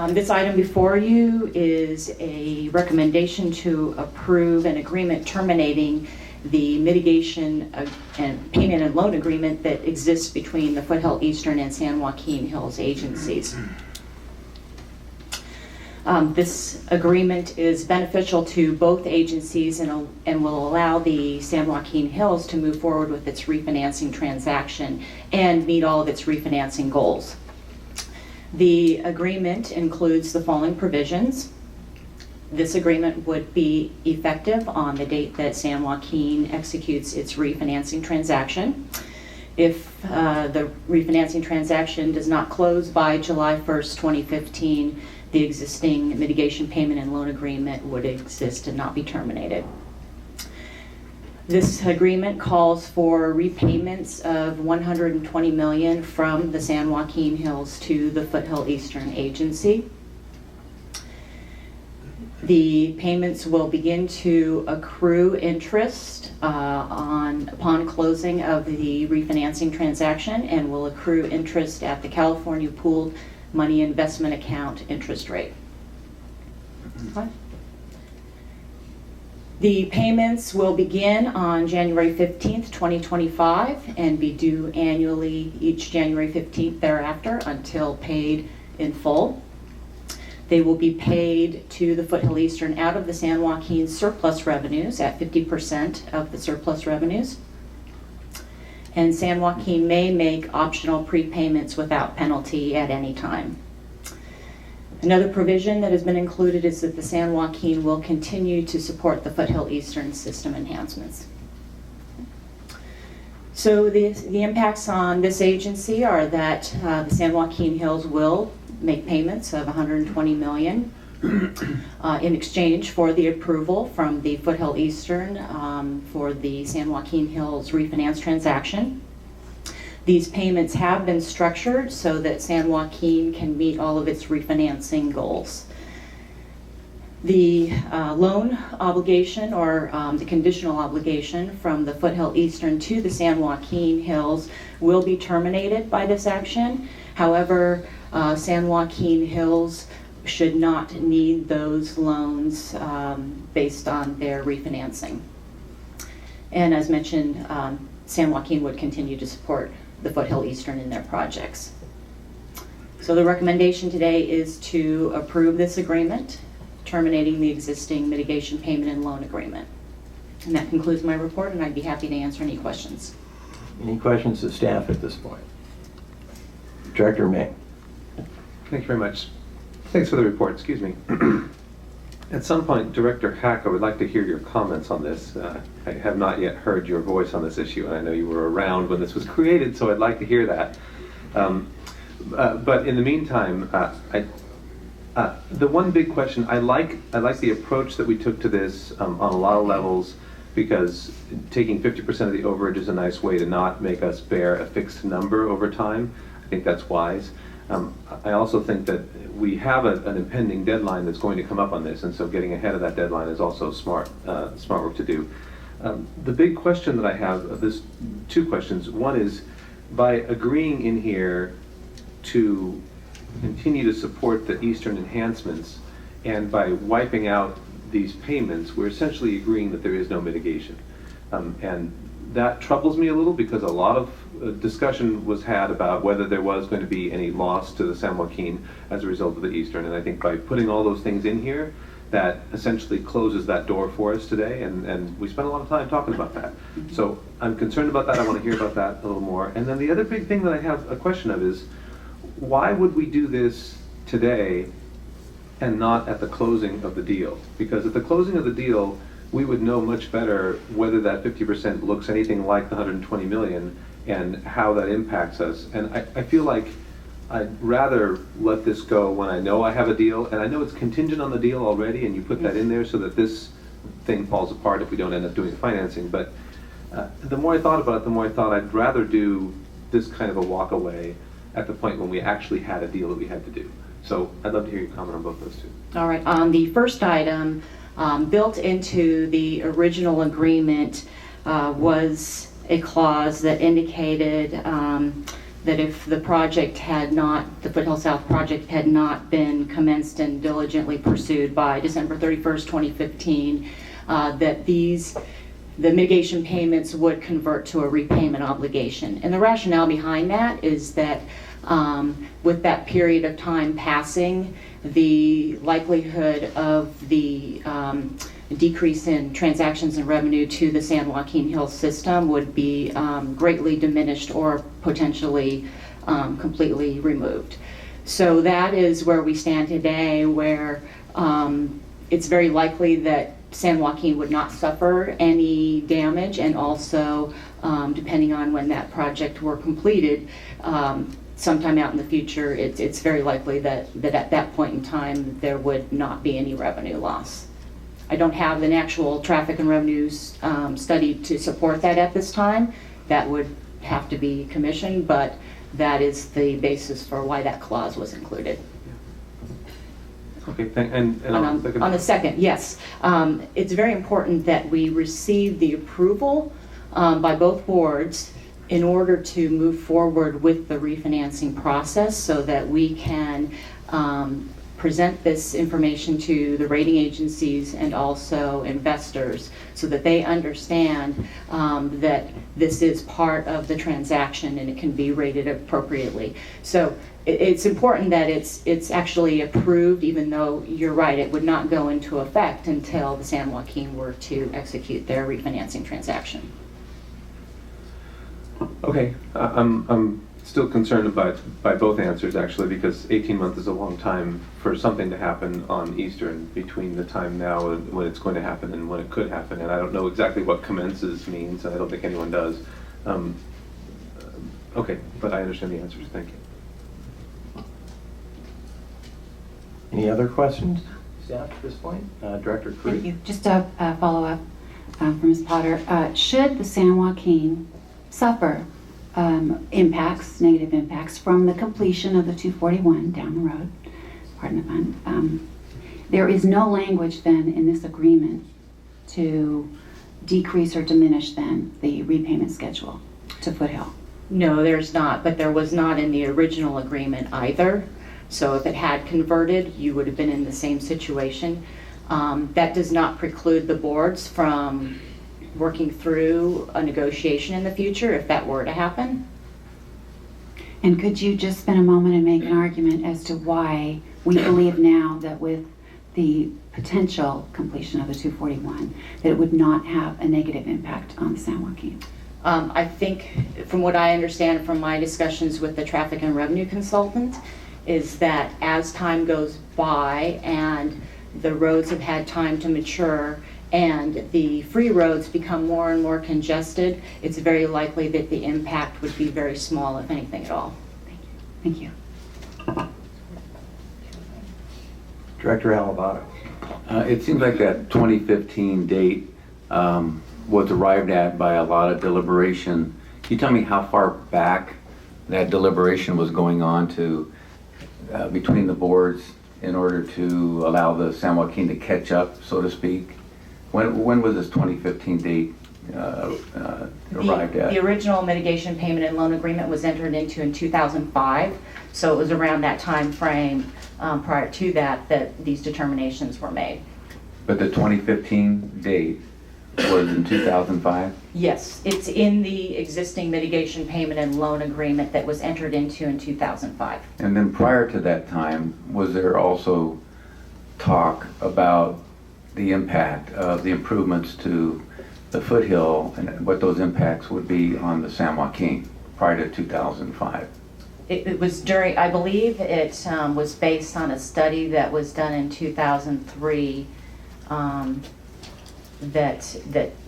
This item before you is a recommendation to approve an agreement terminating the mitigation and payment and loan agreement that exists between the Foothill Eastern and San Joaquin Hills agencies. This agreement is beneficial to both agencies and will allow the San Joaquin Hills to move forward with its refinancing transaction and meet all of its refinancing goals. The agreement includes the following provisions. This agreement would be effective on the date that San Joaquin executes its refinancing transaction. If the refinancing transaction does not close by July 1st, 2015, the existing mitigation payment and loan agreement would exist and not be terminated. This agreement calls for repayments of $120 million from the San Joaquin Hills to the Foothill Eastern Agency. The payments will begin to accrue interest upon closing of the refinancing transaction and will accrue interest at the California Pooled Money Investment Account interest rate. Fine. The payments will begin on January 15th, 2025, and be due annually each January 15th thereafter until paid in full. They will be paid to the Foothill Eastern out of the San Joaquin surplus revenues at 50% of the surplus revenues. And San Joaquin may make optional prepayments without penalty at any time. Another provision that has been included is that the San Joaquin will continue to support the Foothill Eastern system enhancements. So the impacts on this agency are that the San Joaquin Hills will make payments of $120 million in exchange for the approval from the Foothill Eastern for the San Joaquin Hills refinance transaction. These payments have been structured so that San Joaquin can meet all of its refinancing goals. The loan obligation or the conditional obligation from the Foothill Eastern to the San Joaquin Hills will be terminated by this action. However, San Joaquin Hills should not need those loans based on their refinancing. And as mentioned, San Joaquin would continue to support the Foothill Eastern in their projects. So the recommendation today is to approve this agreement, terminating the existing mitigation payment and loan agreement. And that concludes my report, and I'd be happy to answer any questions. Any questions of staff at this point? Director May. Thank you very much. Thanks for the report, excuse me. At some point, Director Hack, I would like to hear your comments on this. I have not yet heard your voice on this issue, and I know you were around when this was created, so I'd like to hear that. But in the meantime, the one big question, I like the approach that we took to this on a lot of levels, because taking 50% of the overage is a nice way to not make us bear a fixed number over time. I think that's wise. I also think that we have an impending deadline that's going to come up on this, and so getting ahead of that deadline is also smart work to do. The big question that I have, there's two questions. One is, by agreeing in here to continue to support the Eastern enhancements, and by wiping out these payments, we're essentially agreeing that there is no mitigation. And that troubles me a little, because a lot of discussion was had about whether there was going to be any loss to the San Joaquin as a result of the Eastern. And I think by putting all those things in here, that essentially closes that door for us today, and we spent a lot of time talking about that. So I'm concerned about that. I want to hear about that a little more. And then the other big thing that I have a question of is, why would we do this today and not at the closing of the deal? Because at the closing of the deal, we would know much better whether that 50% looks anything like the 120 million and how that impacts us. And I feel like I'd rather let this go when I know I have a deal, and I know it's contingent on the deal already, and you put that in there so that this thing falls apart if we don't end up doing financing. But the more I thought about it, the more I thought I'd rather do this kind of a walk away at the point when we actually had a deal that we had to do. So I'd love to hear your comment on both those two. All right, on the first item, built into the original agreement was a clause that indicated that if the project had not, the Foothill South project had not been commenced and diligently pursued by December 31st, 2015, that the mitigation payments would convert to a repayment obligation. And the rationale behind that is that with that period of time passing, the likelihood of the decrease in transactions and revenue to the San Joaquin Hills system would be greatly diminished or potentially completely removed. So that is where we stand today, where it's very likely that San Joaquin would not suffer any damage, and also depending on when that project were completed, sometime out in the future, it's very likely that at that point in time there would not be any revenue loss. I don't have an actual traffic and revenues study to support that at this time. That would have to be commissioned, but that is the basis for why that clause was included. Okay, and on the second, yes. It's very important that we receive the approval by both boards in order to move forward with the refinancing process, so that we can present this information to the rating agencies and also investors so that they understand that this is part of the transaction and it can be rated appropriately. So it's important that it's actually approved, even though you're right, it would not go into effect until the San Joaquin were to execute their refinancing transaction. Okay, I'm still concerned by both answers actually, because 18 months is a long time for something to happen on Eastern between the time now and when it's going to happen and when it could happen, and I don't know exactly what commences means, and I don't think anyone does. Okay, but I understand the answers, thank you. Any other questions, staff, at this point? Director Crew? Thank you. Just a follow-up from Ms. Potter. Should the San Joaquin suffer negative impacts from the completion of the 241 down the road, pardon the pun, there is no language then in this agreement to decrease or diminish then the repayment schedule to Foothill? No, there's not, but there was not in the original agreement either. So if it had converted, you would have been in the same situation. That does not preclude the boards from working through a negotiation in the future if that were to happen. And could you just spend a moment and make an argument as to why we believe now that with the potential completion of the 241, that it would not have a negative impact on the San Joaquin? I think from what I understand from my discussions with the traffic and revenue consultant is that as time goes by and the roads have had time to mature and the free roads become more and more congested, it's very likely that the impact would be very small, if anything at all. Thank you. Director Alavato. It seems like that 2015 date was arrived at by a lot of deliberation. Can you tell me how far back that deliberation was going on to between the boards in order to allow the San Joaquin to catch up, so to speak? When was this 2015 date arrived at? The original mitigation payment and loan agreement was entered into in 2005, so it was around that time frame prior to that these determinations were made. But the 2015 date was in 2005? Yes, it's in the existing mitigation payment and loan agreement that was entered into in 2005. And then prior to that time, was there also talk about the impact of the improvements to the Foothill and what those impacts would be on the San Joaquin prior to 2005? It was during, I believe it was based on a study that was done in 2003 that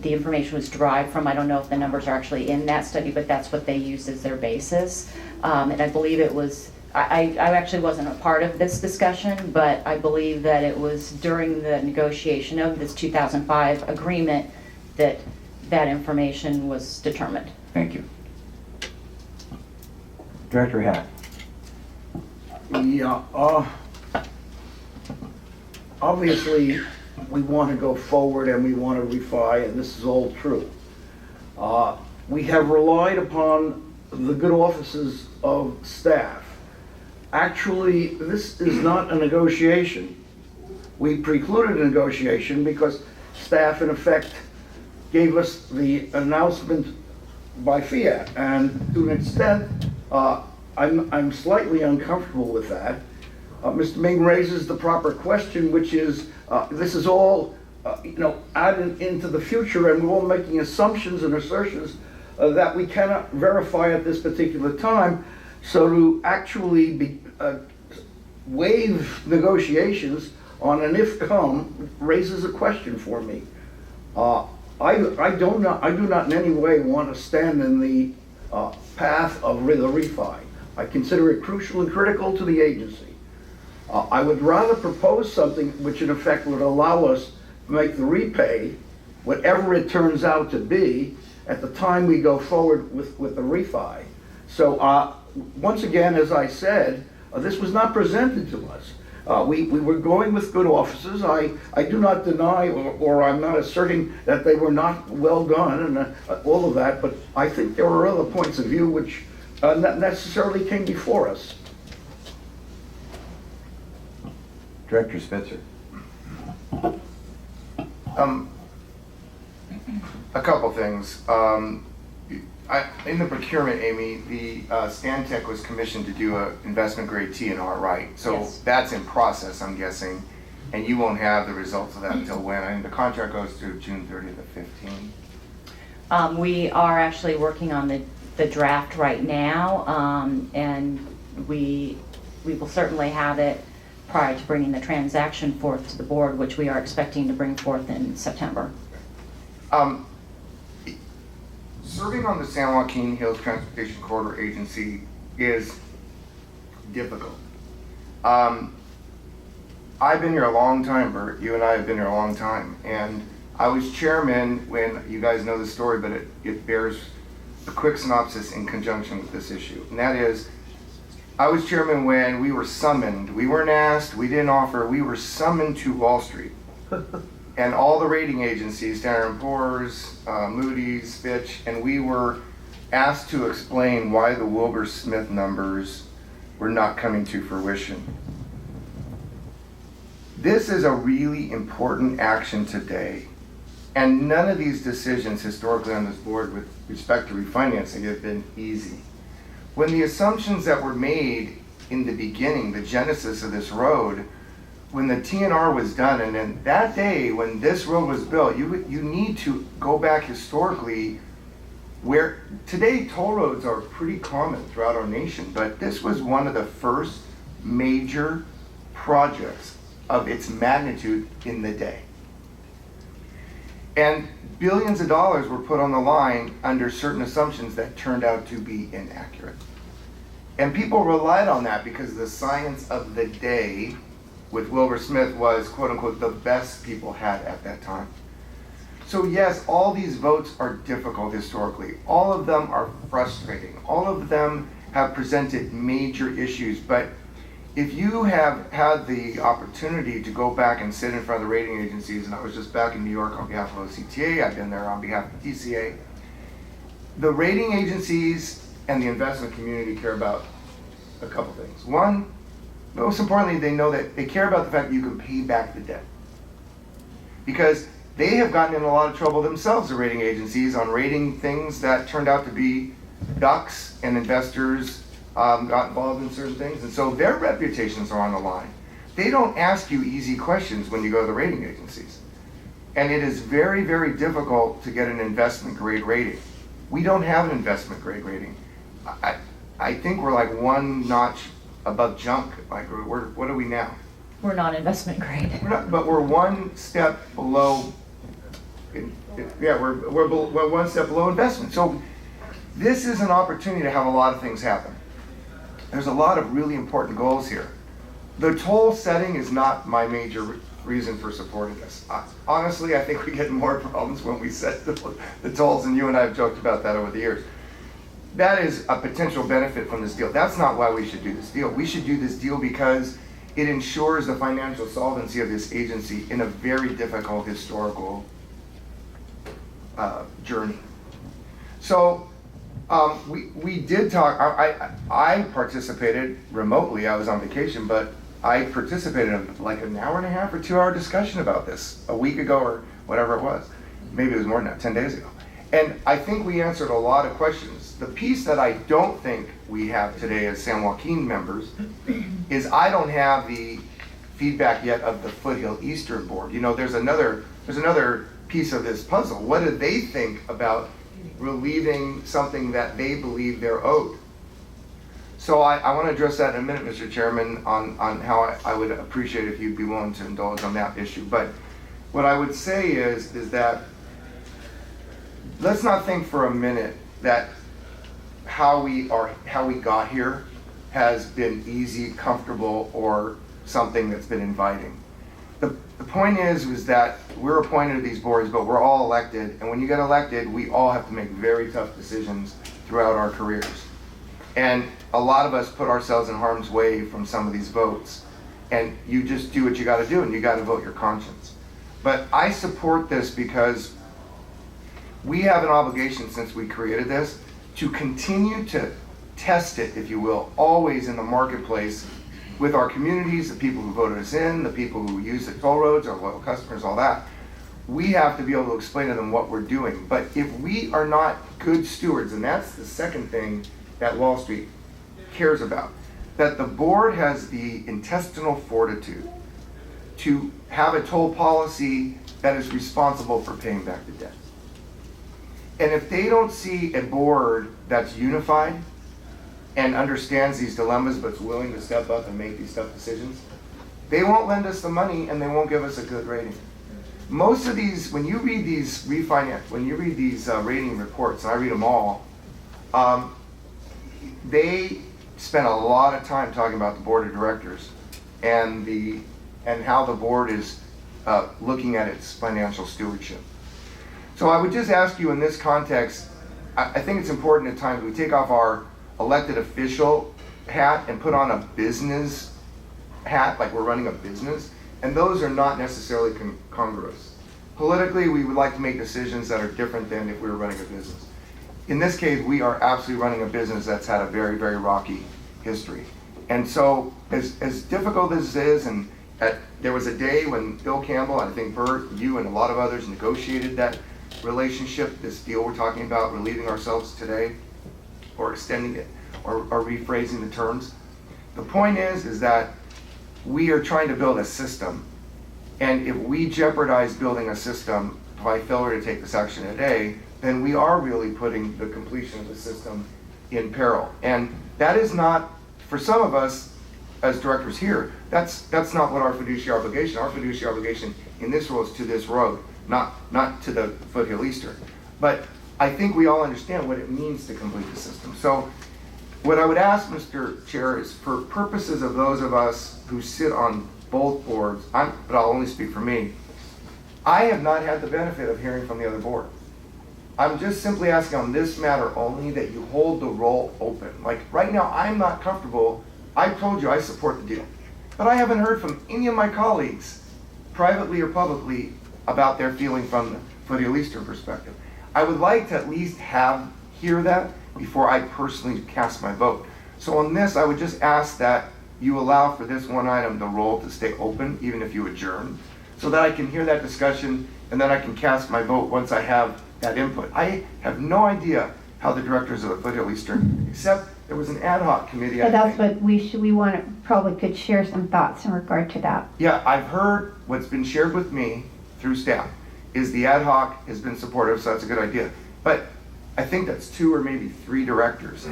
the information was derived from. I don't know if the numbers are actually in that study, but that's what they used as their basis. And I believe it was, I actually wasn't a part of this discussion, but I believe that it was during the negotiation of this 2005 agreement that that information was determined. Thank you. Director Hack. Yeah, obviously we want to go forward and we want to refi, and this is all true. We have relied upon the good offices of staff. Actually, this is not a negotiation. We precluded a negotiation because staff, in effect, gave us the announcement by fiat, and to an extent, I'm slightly uncomfortable with that. Mr. Ming raises the proper question, which is, this is all, added into the future, and we're all making assumptions and assertions that we cannot verify at this particular time. So to actually waive negotiations on an if-come raises a question for me. I do not in any way want to stand in the path of the refi. I consider it crucial and critical to the agency. I would rather propose something which in effect would allow us to make the repay, whatever it turns out to be, at the time we go forward with the refi. So once again, as I said, this was not presented to us. We were going with good offices. I do not deny or I'm not asserting that they were not well done and all of that, but I think there were other points of view which not necessarily came before us. Director Spitzer. A couple things. In the procurement, Amy, the Stantec was commissioned to do a investment grade TNR, right? So Yes. that's in process, I'm guessing, and you won't have the results of that until when? I mean, the contract goes through June 30th of 15. We are actually working on the draft right now, and we will certainly have it prior to bringing the transaction forth to the board, which we are expecting to bring forth in September. Serving on the San Joaquin Hills Transportation Corridor Agency is difficult. I've been here a long time, Bert. You and I have been here a long time. And I was chairman when, you guys know the story, but it bears a quick synopsis in conjunction with this issue. And that is, I was chairman when we were summoned. We weren't asked, we didn't offer, we were summoned to Wall Street. And all the rating agencies, Standard & Poor's, Moody's, Fitch, and we were asked to explain why the Wilbur Smith numbers were not coming to fruition. This is a really important action today, and none of these decisions historically on this board with respect to refinancing have been easy. When the assumptions that were made in the beginning, the genesis of this road, when the TNR was done, and then that day when this road was built, you need to go back historically, where today toll roads are pretty common throughout our nation, but this was one of the first major projects of its magnitude in the day. And billions of dollars were put on the line under certain assumptions that turned out to be inaccurate. And people relied on that because the science of the day with Wilbur Smith was, quote unquote, the best people had at that time. So yes, all these votes are difficult historically. All of them are frustrating. All of them have presented major issues. But if you have had the opportunity to go back and sit in front of the rating agencies, and I was just back in New York on behalf of OCTA, I've been there on behalf of TCA, the rating agencies and the investment community care about a couple things. One, most importantly, they know that they care about the fact that you can pay back the debt. Because they have gotten in a lot of trouble themselves, the rating agencies, on rating things that turned out to be ducks, and investors got involved in certain things. And so their reputations are on the line. They don't ask you easy questions when you go to the rating agencies. And it is very, very difficult to get an investment grade rating. We don't have an investment grade rating. I think we're like one notch above junk. Like, what are we now? We're not investment grade. But we're one step below. We're one step below investment. So this is an opportunity to have a lot of things happen. There's a lot of really important goals here. The toll setting is not my major reason for supporting this. Honestly, I think we get more problems when we set the tolls, and you and I have joked about that over the years. That is a potential benefit from this deal. That's not why we should do this deal. We should do this deal because it ensures the financial solvency of this agency in a very difficult historical journey. So we did talk. I participated remotely. I was on vacation, but I participated in like an hour and a half or 2 hour discussion about this a week ago or whatever it was. Maybe it was more than that, 10 days ago. And I think we answered a lot of questions. The piece that I don't think we have today as San Joaquin members is I don't have the feedback yet of the Foothill Eastern Board. You know, there's another piece of this puzzle. What do they think about relieving something that they believe they're owed? So I want to address that in a minute, Mr. Chairman, on how I would appreciate if you'd be willing to indulge on that issue. But what I would say is that let's not think for a minute that how we got here has been easy, comfortable, or something that's been inviting. The point is that we're appointed to these boards, but we're all elected, and when you get elected, we all have to make very tough decisions throughout our careers. And a lot of us put ourselves in harm's way from some of these votes, and you just do what you got to do, and you got to vote your conscience. But I support this because we have an obligation, since we created this, to continue to test it, if you will, always in the marketplace with our communities, the people who voted us in, the people who use the toll roads, our loyal customers, all that. We have to be able to explain to them what we're doing. But if we are not good stewards, and that's the second thing that Wall Street cares about, that the board has the intestinal fortitude to have a toll policy that is responsible for paying back the debt. And if they don't see a board that's unified and understands these dilemmas but is willing to step up and make these tough decisions, they won't lend us the money and they won't give us a good rating. Most of these, when you read these rating reports, and I read them all, they spend a lot of time talking about the board of directors and how the board is looking at its financial stewardship. So I would just ask you in this context, I think it's important at times we take off our elected official hat and put on a business hat, like we're running a business, and those are not necessarily congruous. Politically, we would like to make decisions that are different than if we were running a business. In this case, we are absolutely running a business that's had a very, very rocky history. And so, as difficult as this is, and there was a day when Bill Campbell, I think Bert, you and a lot of others negotiated that relationship, this deal we're talking about, relieving ourselves today, or extending it, or rephrasing the terms. The point is that we are trying to build a system, and if we jeopardize building a system by failure to take this action today, then we are really putting the completion of the system in peril. And that is not, for some of us as directors here, that's not what our fiduciary obligation. Our fiduciary obligation in this role is to this road, not to the Foothill Eastern. But I think we all understand what it means to complete the system. So what I would ask, Mr. Chair, is for purposes of those of us who sit on both boards, but I'll only speak for me, I have not had the benefit of hearing from the other board. I'm just simply asking on this matter only that you hold the role open. Like right now, I'm not comfortable. I've told you I support the deal, but I haven't heard from any of my colleagues, privately or publicly, about their feeling from the Foothill Eastern perspective. I would like to at least hear that before I personally cast my vote. So on this, I would just ask that you allow for this one item, the roll, to stay open, even if you adjourn, so that I can hear that discussion and then I can cast my vote once I have that input. I have no idea how the directors of the Foothill Eastern, except there was an ad hoc committee. So that's what we want to, probably could share some thoughts in regard to that. Yeah, I've heard what's been shared with me through staff is the ad hoc has been supportive, so that's a good idea. But I think that's 2 or maybe 3 directors.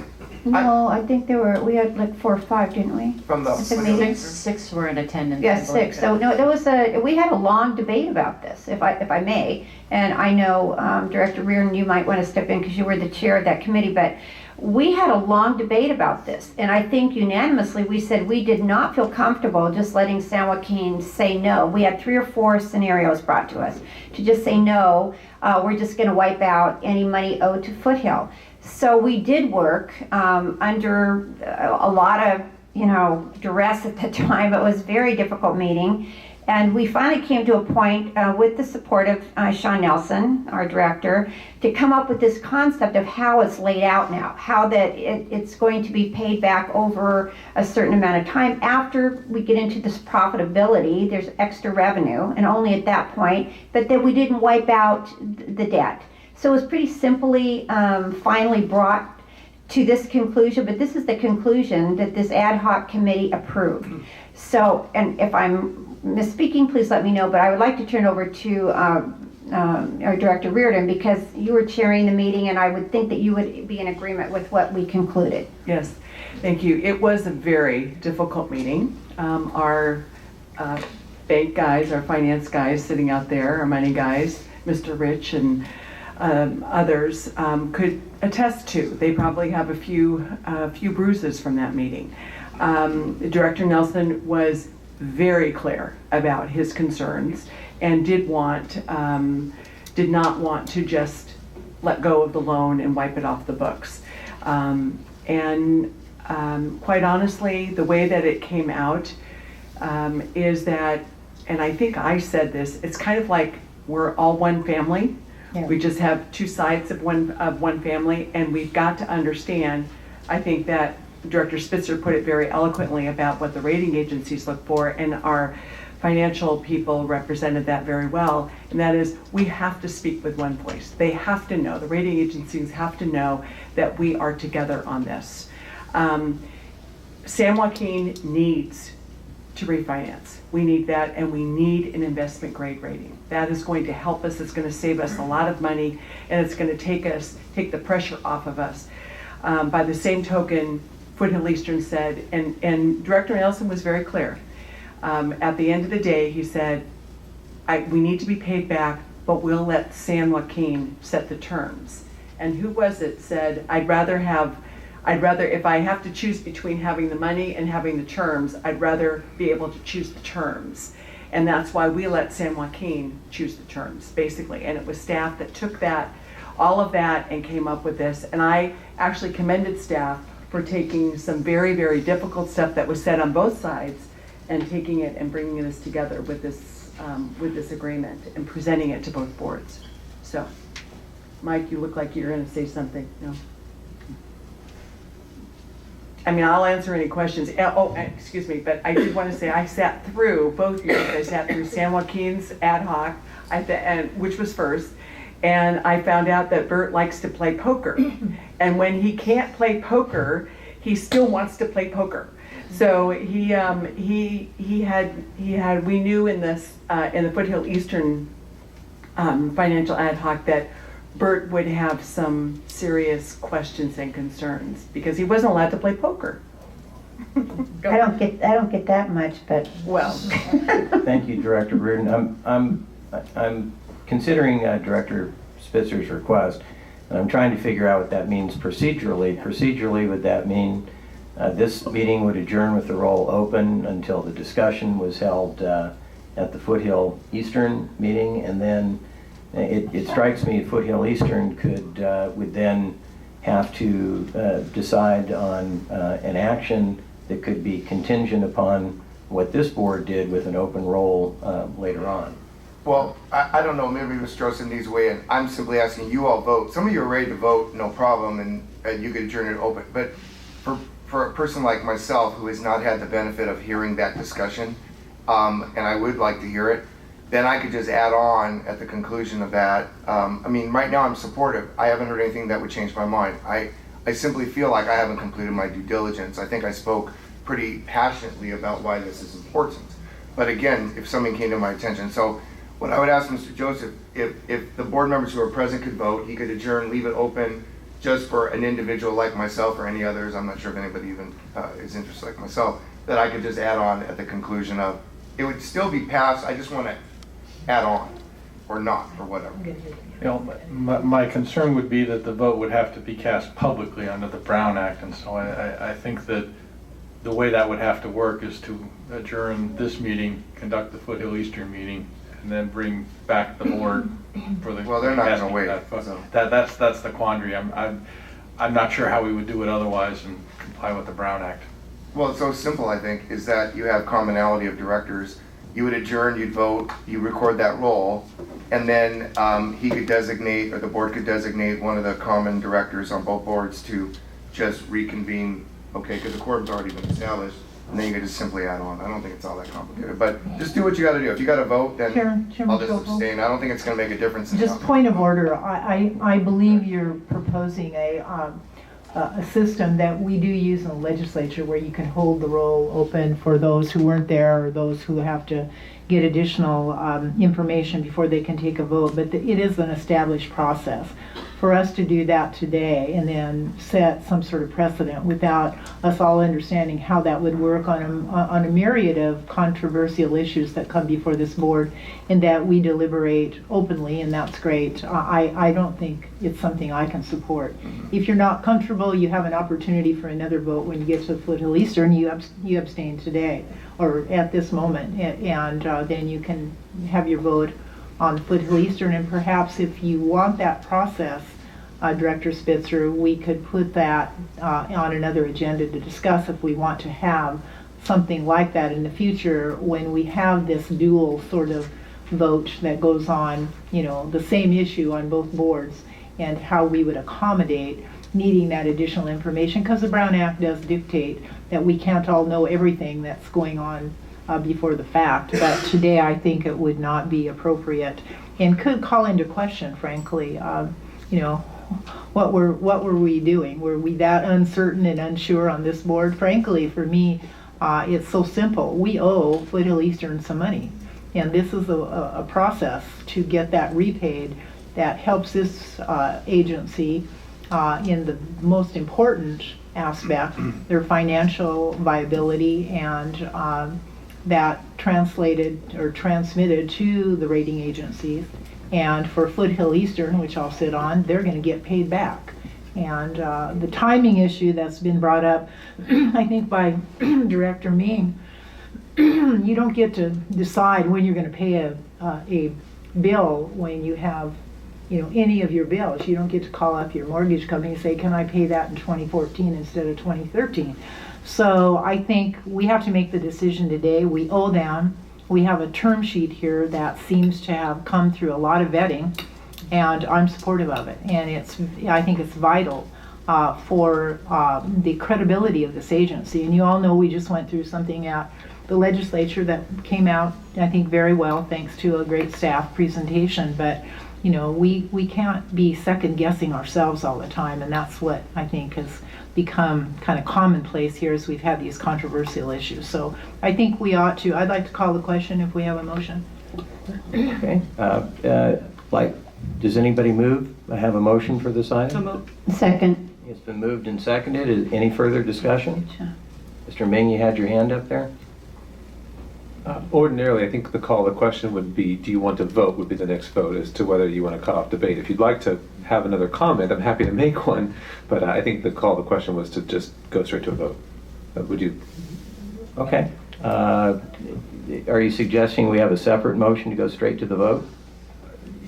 No, I think we had like 4 or 5, didn't we? From the At the meeting? Six were in attendance. I Yes, believe. 6. So no, we had a long debate about this, if I may. And I know Director Reardon, you might want to step in because you were the chair of that committee, but we had a long debate about this. And I think unanimously we said we did not feel comfortable just letting San Joaquin say no. We had 3 or 4 scenarios brought to us to just say no, we're just going to wipe out any money owed to Foothill. So we did work under a lot of duress at the time. It was a very difficult meeting. And we finally came to a point with the support of Sean Nelson, our director, to come up with this concept of how it's laid out now, how that it's going to be paid back over a certain amount of time. After we get into this profitability, there's extra revenue, and only at that point, but that we didn't wipe out the debt. So it was pretty simply finally brought to this conclusion, but this is the conclusion that this ad hoc committee approved. So, and if I'm misspeaking, please let me know, but I would like to turn over to our Director Reardon, because you were chairing the meeting and I would think that you would be in agreement with what we concluded. Yes, thank you. It was a very difficult meeting. Our bank guys, our finance guys sitting out there, our money guys, Mr. Rich and others could attest to. They probably have a few bruises from that meeting. Director Nelson was very clear about his concerns and did not want to just let go of the loan and wipe it off the books. Quite honestly, the way that it came out is that, and I think I said this, it's kind of like we're all one family. Yeah. We just have 2 sides of one family, and we've got to understand, I think, that Director Spitzer put it very eloquently about what the rating agencies look for, and our financial people represented that very well, and that is we have to speak with one voice. They have to know, the rating agencies have to know that we are together on this. San Joaquin needs to refinance. We need that, and we need an investment grade rating. That is going to help us, it's going to save us a lot of money, and it's going to take the pressure off of us. By the same token, Foothill Eastern said, and Director Nelson was very clear, at the end of the day, he said, we need to be paid back, but we'll let San Joaquin set the terms. And who was it said, I'd rather, if I have to choose between having the money and having the terms, I'd rather be able to choose the terms. And that's why we let San Joaquin choose the terms, basically. And it was staff that took that, all of that, and came up with this. And I actually commended staff for taking some very, very difficult stuff that was said on both sides and taking it and bringing this together with this agreement and presenting it to both boards. So, Mike, you look like you're going to say something. No? I mean, I'll answer any questions. Oh, excuse me, but I did want to say I sat through both years. I sat through San Joaquin's ad hoc, which was first, and I found out that Bert likes to play poker. And when he can't play poker, he still wants to play poker. So we knew in the Foothill Eastern financial ad hoc that Bert would have some serious questions and concerns because he wasn't allowed to play poker. I don't get that much, but well. Thank you, Director Reardon. I'm considering Director Spitzer's request, and I'm trying to figure out what that means procedurally. Procedurally, would that mean this meeting would adjourn with the roll open until the discussion was held at the Foothill Eastern meeting, and then it strikes me Foothill Eastern would then have to decide on an action that could be contingent upon what this board did with an open roll later on. Well, I don't know, maybe Mr. Joseph needs to weigh in. I'm simply asking you all vote. Some of you are ready to vote, no problem, and you could adjourn it open. But for a person like myself who has not had the benefit of hearing that discussion, and I would like to hear it, then I could just add on at the conclusion of that. I mean, right now I'm supportive. I haven't heard anything that would change my mind. I simply feel like I haven't completed my due diligence. I think I spoke pretty passionately about why this is important. But again, if something came to my attention. So what I would ask Mr. Joseph, if the board members who are present could vote, he could adjourn, leave it open just for an individual like myself or any others, I'm not sure if anybody even is interested like myself, that I could just add on at the conclusion of, it would still be passed, I just want to add on, or not, or whatever. You know, my concern would be that the vote would have to be cast publicly under the Brown Act, and so I think that the way that would have to work is to adjourn this meeting, conduct the Foothill Eastern meeting, and then bring back the board for the. Well, they're not going to wait. That's the quandary. I'm not sure how we would do it otherwise and comply with the Brown Act. Well, it's so simple, I think, is that you have commonality of directors. You would adjourn, you'd vote, you record that roll, and then he could designate, or the board could designate one of the common directors on both boards to just reconvene, okay, because the quorum's already been established, and then you could just simply add on. I don't think it's all that complicated, but just do what you got to do. If you got to vote, then I'll just abstain. I don't think it's going to make a difference. Just point of order, I believe you're proposing a system that we do use in the legislature where you can hold the roll open for those who weren't there or those who have to get additional information before they can take a vote, but it is an established process. For us to do that today and then set some sort of precedent without us all understanding how that would work on a myriad of controversial issues that come before this board, and that we deliberate openly, and that's great. I don't think it's something I can support. If you're not comfortable, you have an opportunity for another vote when you get to the Foothill Eastern. You abstain today or at this moment, and then you can have your vote on Foothill Eastern, and perhaps if you want that process, Director Spitzer, we could put that on another agenda to discuss if we want to have something like that in the future when we have this dual sort of vote that goes on, you know, the same issue on both boards, and how we would accommodate needing that additional information, because the Brown Act does dictate that we can't all know everything that's going on before the fact. But today I think it would not be appropriate and could call into question, frankly, you know, what were we doing? Were we that uncertain and unsure on this board? Frankly, for me, it's so simple. We owe Foothill Eastern some money, and this is a process to get that repaid that helps this agency in the most important aspect, their financial viability, and that translated or transmitted to the rating agencies. And for Foothill Eastern, which I'll sit on, they're going to get paid back. And the timing issue that's been brought up, I think by Director Ming, you don't get to decide when you're going to pay a bill when you have, you know, any of your bills. You don't get to call up your mortgage company and say, can I pay that in 2014 instead of 2013? So I think we have to make the decision today. We owe them. We have a term sheet here that seems to have come through a lot of vetting, and I'm supportive of it. And I think it's vital for the credibility of this agency. And you all know we just went through something at the legislature that came out, I think, very well, thanks to a great staff presentation. But you know, we can't be second guessing ourselves all the time, and that's what I think has become kind of commonplace here as we've had these controversial issues. So I think we ought to, I'd like to call the question if we have a motion. Okay. Does anybody move? I have a motion for this item. Second. It's been moved and seconded. Is any further discussion? Mr. Ming, you had your hand up there. Ordinarily, I think the call, the question would be, do you want to vote, would be the next vote as to whether you want to cut off debate. If you'd like to have another comment, I'm happy to make one, but I think the call, the question was to just go straight to a vote. Would you? Okay. Are you suggesting we have a separate motion to go straight to the vote?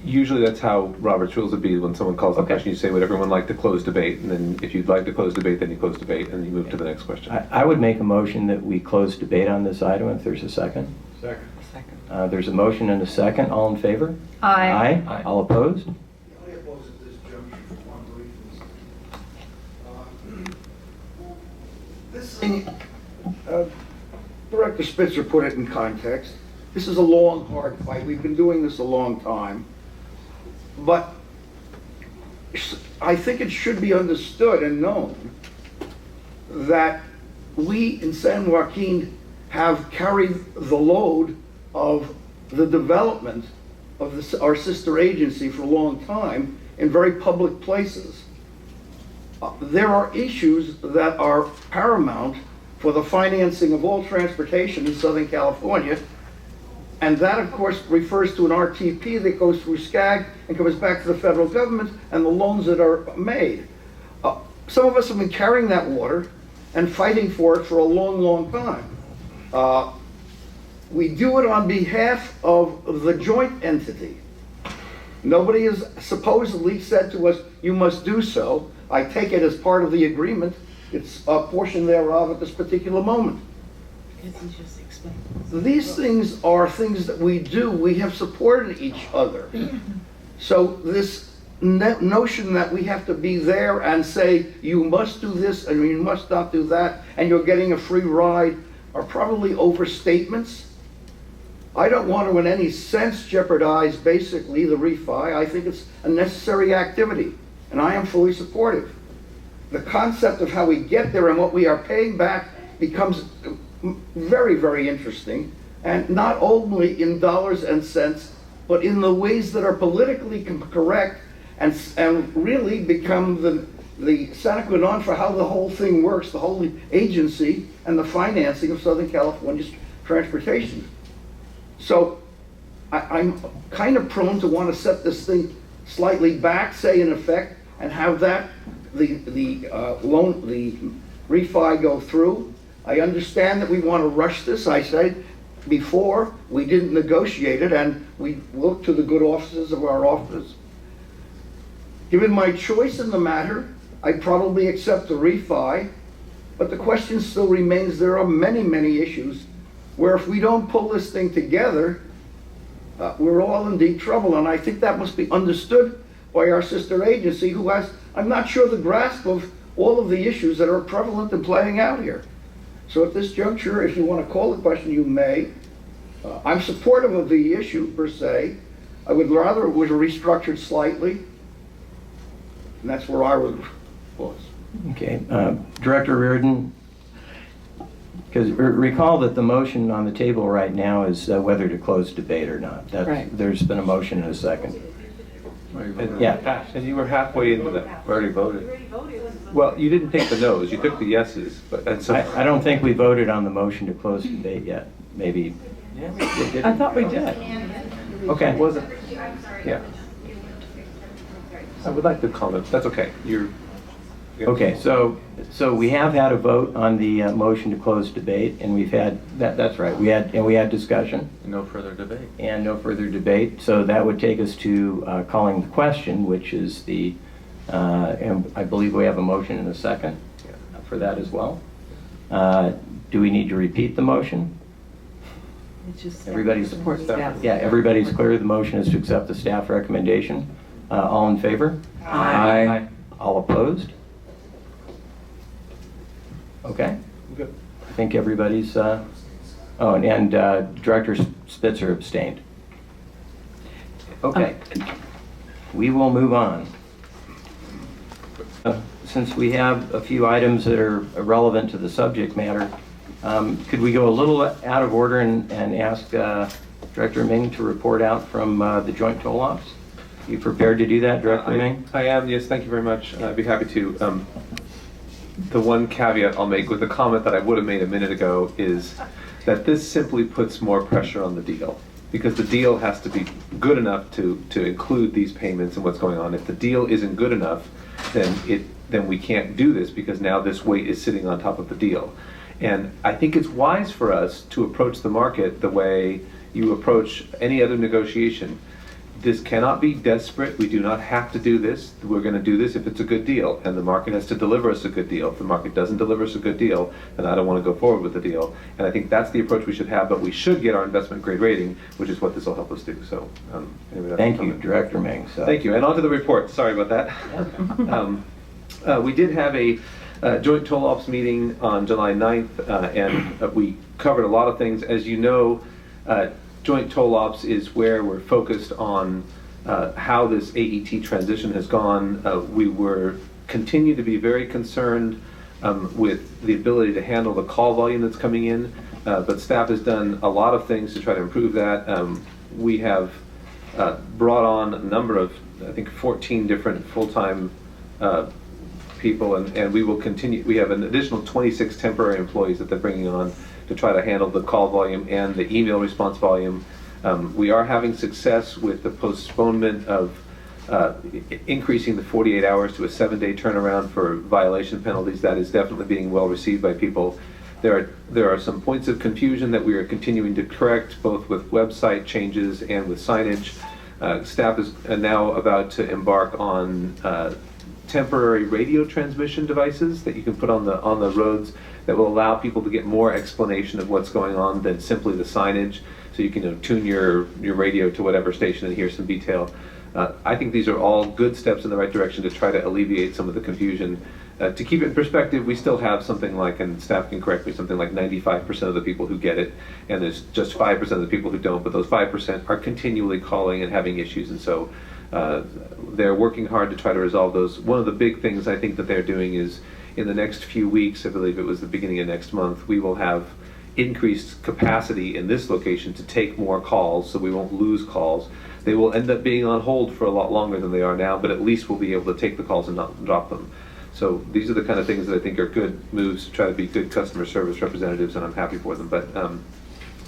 Usually that's how Robert's rules would be. When someone calls a question, you say, would everyone like to close debate? And then if you'd like to close debate, then you close debate and you move to the next question. I would make a motion that we close debate on this item if there's a second. Second. There's a motion and a second. All in favor? Aye. Aye. All opposed? This thing, Director Spitzer put it in context. This is a long, hard fight. We've been doing this a long time. But I think it should be understood and known that we in San Joaquin have carried the load of the development of our sister agency for a long time in very public places. There are issues that are paramount for the financing of all transportation in Southern California. And that, of course, refers to an RTP that goes through SCAG and comes back to the federal government and the loans that are made. Some of us have been carrying that water and fighting for it for a long, long time. We do it on behalf of the joint entity. Nobody has supposedly said to us, you must do so. I take it as part of the agreement. It's a portion thereof at this particular moment. These things are things that we do. We have supported each other. So this notion that we have to be there and say, you must do this and you must not do that, and you're getting a free ride, are probably overstatements. I don't want to in any sense jeopardize basically the refi. I think it's a necessary activity, and I am fully supportive. The concept of how we get there and what we are paying back becomes very, very interesting, and not only in dollars and cents, but in the ways that are politically correct and really become the sine qua non for how the whole thing works, the whole agency and the financing of Southern California's transportation. So I'm kind of prone to want to set this thing slightly back, say in effect, and have that the refi go through. I understand that we want to rush this. I said before, we didn't negotiate it, and we looked to the good offices of our office. Given my choice in the matter, I'd probably accept the refi, but the question still remains, there are many, many issues where if we don't pull this thing together, we're all in deep trouble, and I think that must be understood by our sister agency who has, I'm not sure, the grasp of all of the issues that are prevalent and playing out here. So at this juncture, if you want to call the question, you may. I'm supportive of the issue per se. I would rather it was restructured slightly, and that's where I would pause. Okay, Director Reardon, because recall that the motion on the table right now is whether to close debate or not. Right. There's been a motion and a second. And, Yeah. and you were halfway into that. We already voted. Well, you didn't take the no's, you took the yeses, but, and so. I don't think we voted on the motion to close debate yet. Maybe. I thought we did. Okay. It wasn't, yeah. I would like to comment, that's okay, you're. Okay, so we have had a vote on the motion to close debate, and we've had, that's right, we had discussion. No further debate. And no further debate, so that would take us to calling the question, which is the, and I believe we have a motion and a second for that as well. Do we need to repeat the motion? It's just Everybody's support staff. Yeah, everybody's clear. The motion is to accept the staff recommendation. All in favor? Aye. All opposed? Okay. Good. I think everybody's, oh, and Director Spitzer abstained. Okay. We will move on. Since we have a few items that are relevant to the subject matter, could we go a little out of order and ask Director Ming to report out from the Joint Toll Ops? You prepared to do that, Director Ming? I am, yes, thank you very much. I'd be happy to. The one caveat I'll make with the comment that I would have made a minute ago is that this simply puts more pressure on the deal, because the deal has to be good enough to include these payments and what's going on. If the deal isn't good enough, then we can't do this, because now this weight is sitting on top of the deal. And I think it's wise for us to approach the market the way you approach any other negotiation. This cannot be desperate. We do not have to do this. We're going to do this if it's a good deal, and the market has to deliver us a good deal. If the market doesn't deliver us a good deal, then I don't want to go forward with the deal. And I think that's the approach we should have, but we should get our investment grade rating, which is what this will help us do. So, anyway, that's Thank the you, comment. Director Ming. So. Thank you. And on to the report. Sorry about that. We did have a joint toll ops meeting on July 9th, and we covered a lot of things. As you know, joint toll ops is where we're focused on how this AET transition has gone. We continue to be very concerned with the ability to handle the call volume that's coming in, but staff has done a lot of things to try to improve that. We have brought on a number of, I think, 14 different full-time people, and we will continue. We have an additional 26 temporary employees that they're bringing on to try to handle the call volume and the email response volume. We are having success with the postponement of increasing the 48 hours to a 7-day turnaround for violation penalties. That is definitely being well received by people. There are some points of confusion that we are continuing to correct, both with website changes and with signage. Staff is now about to embark on temporary radio transmission devices that you can put on the roads that will allow people to get more explanation of what's going on than simply the signage. So you can tune your radio to whatever station and hear some detail. I think these are all good steps in the right direction to try to alleviate some of the confusion. To keep it in perspective, we still have something like, and staff can correct me, something like 95% of the people who get it, and there's just 5% of the people who don't, but those 5% are continually calling and having issues, and so they're working hard to try to resolve those. One of the big things I think that they're doing is, in the next few weeks, I believe it was the beginning of next month, we will have increased capacity in this location to take more calls, so we won't lose calls. They will end up being on hold for a lot longer than they are now, but at least we'll be able to take the calls and not drop them. So these are the kind of things that I think are good moves to try to be good customer service representatives, and I'm happy for them. But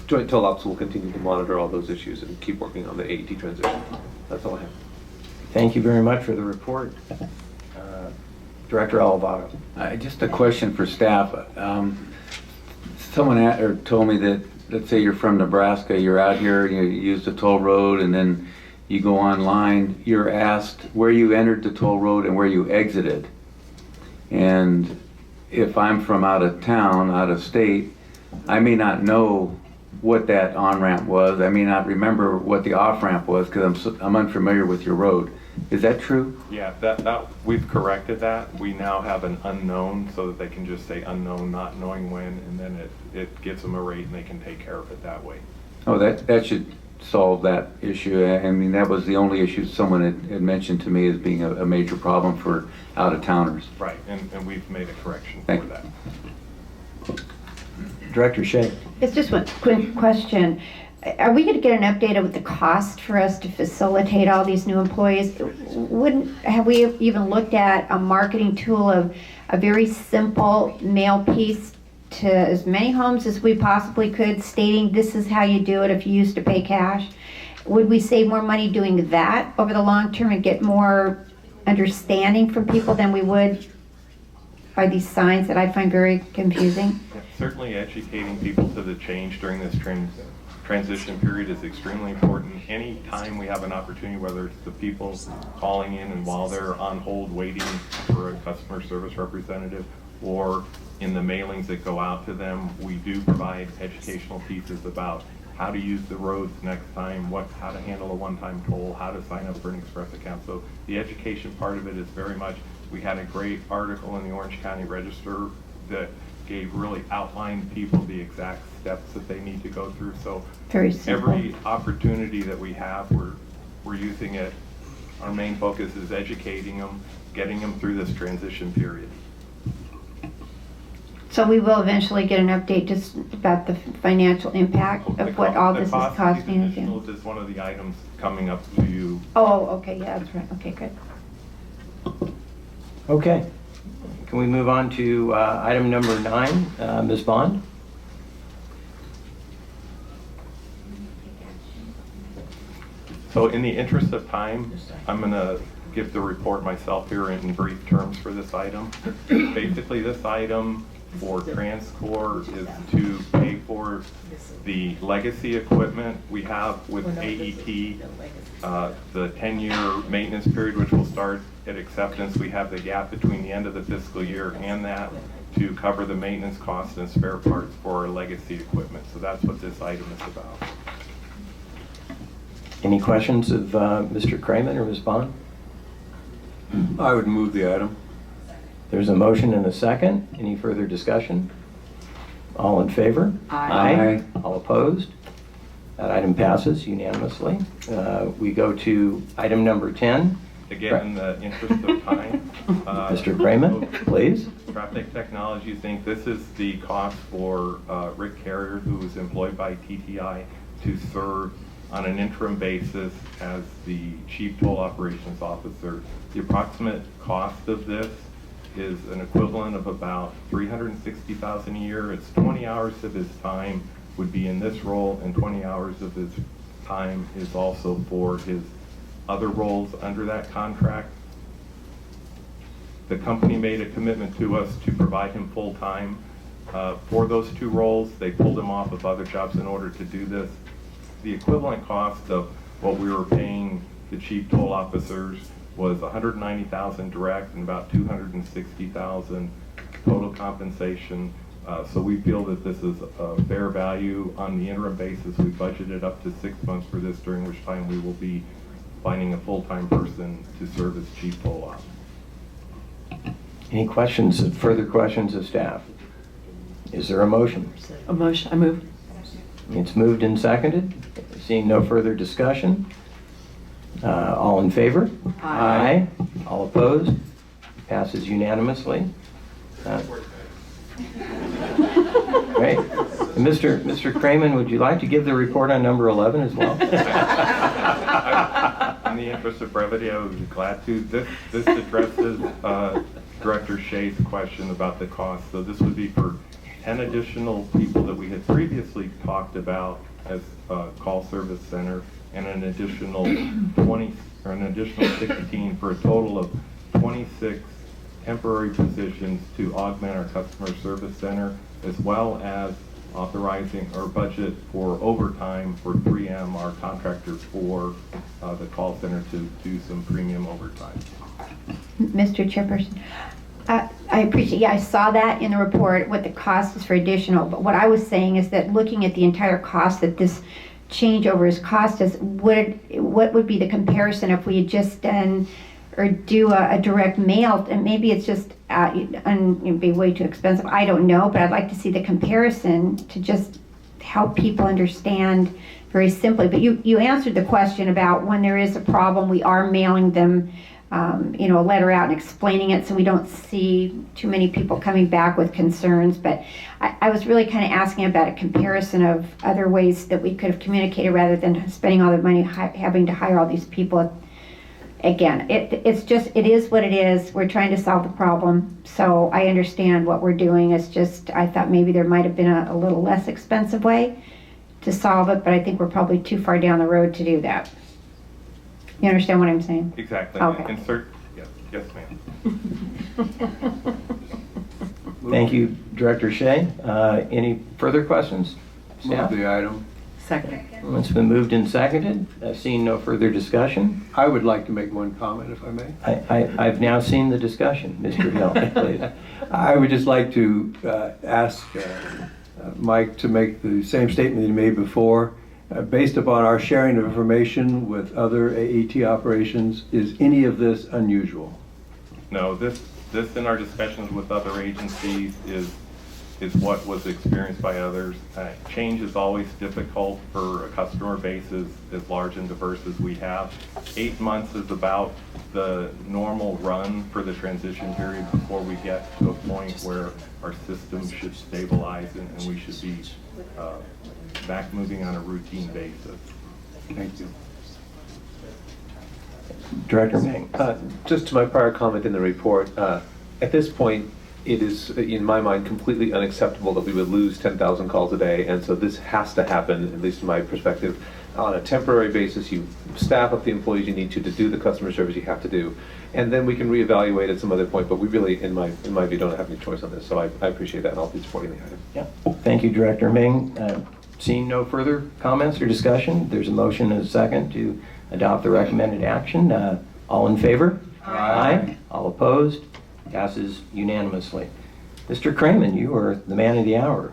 Joint Toll Ops will continue to monitor all those issues and keep working on the AET transition. That's all I have. Thank you very much for the report. Director Alvarado. Just a question for staff. Someone told me that, let's say you're from Nebraska, you're out here, you use the toll road, and then you go online, you're asked where you entered the toll road and where you exited. And if I'm from out of town, out of state, I may not know what that on-ramp was. I may not remember what the off-ramp was because I'm unfamiliar with your road. Is that true? Yeah, that we've corrected that. We now have an unknown so that they can just say unknown, not knowing when, and then it gives them a rate and they can take care of it that way. Oh, that should solve that issue. I mean, that was the only issue someone had mentioned to me as being a major problem for out-of-towners. Right, and we've made a correction Thank for that. Director Shea. It's just one quick question. Are we going to get an update of the cost for us to facilitate all these new employees? Have we even looked at a marketing tool of a very simple mail piece to as many homes as we possibly could, stating this is how you do it if you used to pay cash? Would we save more money doing that over the long term and get more understanding from people than we would by these signs that I find very confusing? Yeah, certainly educating people to the change during this transition period is extremely important. Any time we have an opportunity, whether it's the people calling in and while they're on hold waiting for a customer service representative, or in the mailings that go out to them, we do provide educational pieces about how to use the roads next time, how to handle a one-time toll, how to sign up for an express account. So the education part of it is very much, we had a great article in the Orange County Register that really outlined people the exact steps that they need to go through. So very simple. Every opportunity that we have, we're using it. Our main focus is educating them, getting them through this transition period. So we will eventually get an update just about the financial impact of what all this is costing us. This is one of the items coming up to you. Oh, okay, yeah, that's right. Okay, good. Okay. Can we move on to item number 9, Ms. Bond? So in the interest of time, I'm going to give the report myself here in brief terms for this item. Basically, this item for TransCore is to pay for the legacy equipment we have with AET, the 10-year maintenance period, which will start at acceptance. We have the gap between the end of the fiscal year and that to cover the maintenance costs and spare parts for our legacy equipment. So that's what this item is about. Any questions of Mr. Kramer or Ms. Bond? I would move the item. There's a motion and a second. Any further discussion? All in favor? Aye. All opposed? That item passes unanimously. We go to item number 10. Again, in the interest of time. Mr. Kramer, please. Traffic Technologies Inc. This is the cost for Rick Carrier, who is employed by TTI to serve on an interim basis as the Chief Toll Operations Officer. The approximate cost of this is an equivalent of about $360,000 a year. It's 20 hours of his time would be in this role, and 20 hours of his time is also for his other roles under that contract. The company made a commitment to us to provide him full-time for those 2 roles. They pulled him off of other jobs in order to do this. The equivalent cost of what we were paying the chief toll officers was $190,000 direct and about $260,000 total compensation. So we feel that this is a fair value on the interim basis. We budgeted up to 6 months for this, during which time we will be finding a full-time person to serve as chief toll officer. Any questions, further questions of staff? Is there a motion? A motion, I move. It's moved and seconded. Seeing no further discussion. All in favor? Aye. All opposed? Passes unanimously. Great. And Mr. Kramer, would you like to give the report on number 11 as well? In the interest of brevity, I would be glad to. This addresses Director Shea's question about the cost. So this would be for 10 additional people that we had previously talked about as a call service center, and an additional 20 or an additional 16 for a total of 26 temporary positions to augment our customer service center, as well as authorizing our budget for overtime for 3M, our contractor for the call center, to do some premium overtime. Mr. Chairperson, I appreciate, yeah, I saw that in the report, what the cost is for additional, but what I was saying is that looking at the entire cost that this changeover has cost us, what would be the comparison if we had just done, or do a direct mail, and maybe it's just, it'd be way too expensive, I don't know, but I'd like to see the comparison to just help people understand very simply. But you answered the question about when there is a problem, we are mailing them a letter out and explaining it, so we don't see too many people coming back with concerns. But I was really kind of asking about a comparison of other ways that we could have communicated rather than spending all the money having to hire all these people. Again, it is what it is. We're trying to solve the problem, so I understand what we're doing. It's just, I thought maybe there might have been a little less expensive way to solve it, but I think we're probably too far down the road to do that. You understand what I'm saying? Exactly. Okay. Yes, ma'am. Thank you, Director Shea. Any further questions? Move the item. Second. It's been moved and seconded. Seeing no further discussion. I would like to make one comment, if I may. I've now seen the discussion. Mr. Hill, please. I would just like to ask Mike to make the same statement he made before. Based upon our sharing of information with other AET operations, is any of this unusual? No, this in our discussions with other agencies is what was experienced by others. Change is always difficult for a customer base as large and diverse as we have. 8 months is about the normal run for the transition period before we get to a point where our system should stabilize and we should be back moving on a routine basis. Thank you. Director Meng. Just to my prior comment in the report, at this point, it is, in my mind, completely unacceptable that we would lose 10,000 calls a day, and so this has to happen, at least in my perspective, on a temporary basis. You staff up the employees you need to do the customer service you have to do, and then we can reevaluate at some other point, but we really, in my view, don't have any choice on this, so I appreciate that, and I'll be supporting the item. Yeah. Thank you, Director Meng. Seeing no further comments or discussion, there's a motion and a second to adopt the recommended action. All in favor? Aye. All opposed? Passes unanimously. Mr. Kramen, you are the man of the hour.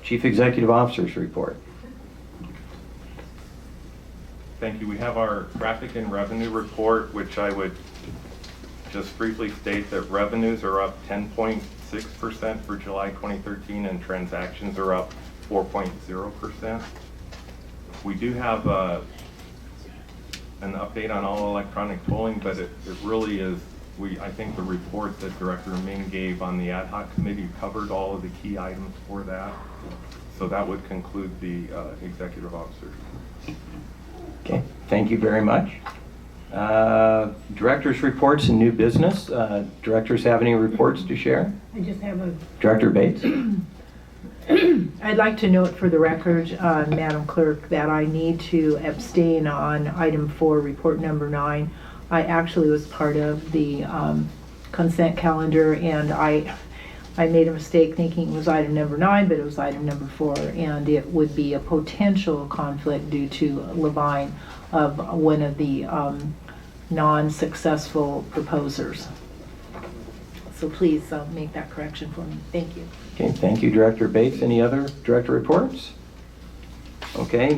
Chief Executive Officer's report. Thank you. We have our traffic and revenue report, which I would just briefly state that revenues are up 10.6% for July 2013 and transactions are up 4.0%. We do have an update on all electronic tolling, but it really is, I think the report that Director Meng gave on the ad hoc committee covered all of the key items for that. So that would conclude the executive officer. Okay, thank you very much. Director's reports and new business. Directors have any reports to share? I just have a... Director Bates. I'd like to note for the record, Madam Clerk, that I need to abstain on item 4, report number 9. I actually was part of the consent calendar, and I made a mistake thinking it was item number 9, but it was item number 4, and it would be a potential conflict due to Levine of one of the non-successful proposers. So please make that correction for me. Thank you. Okay, thank you, Director Bates. Any other director reports? Okay.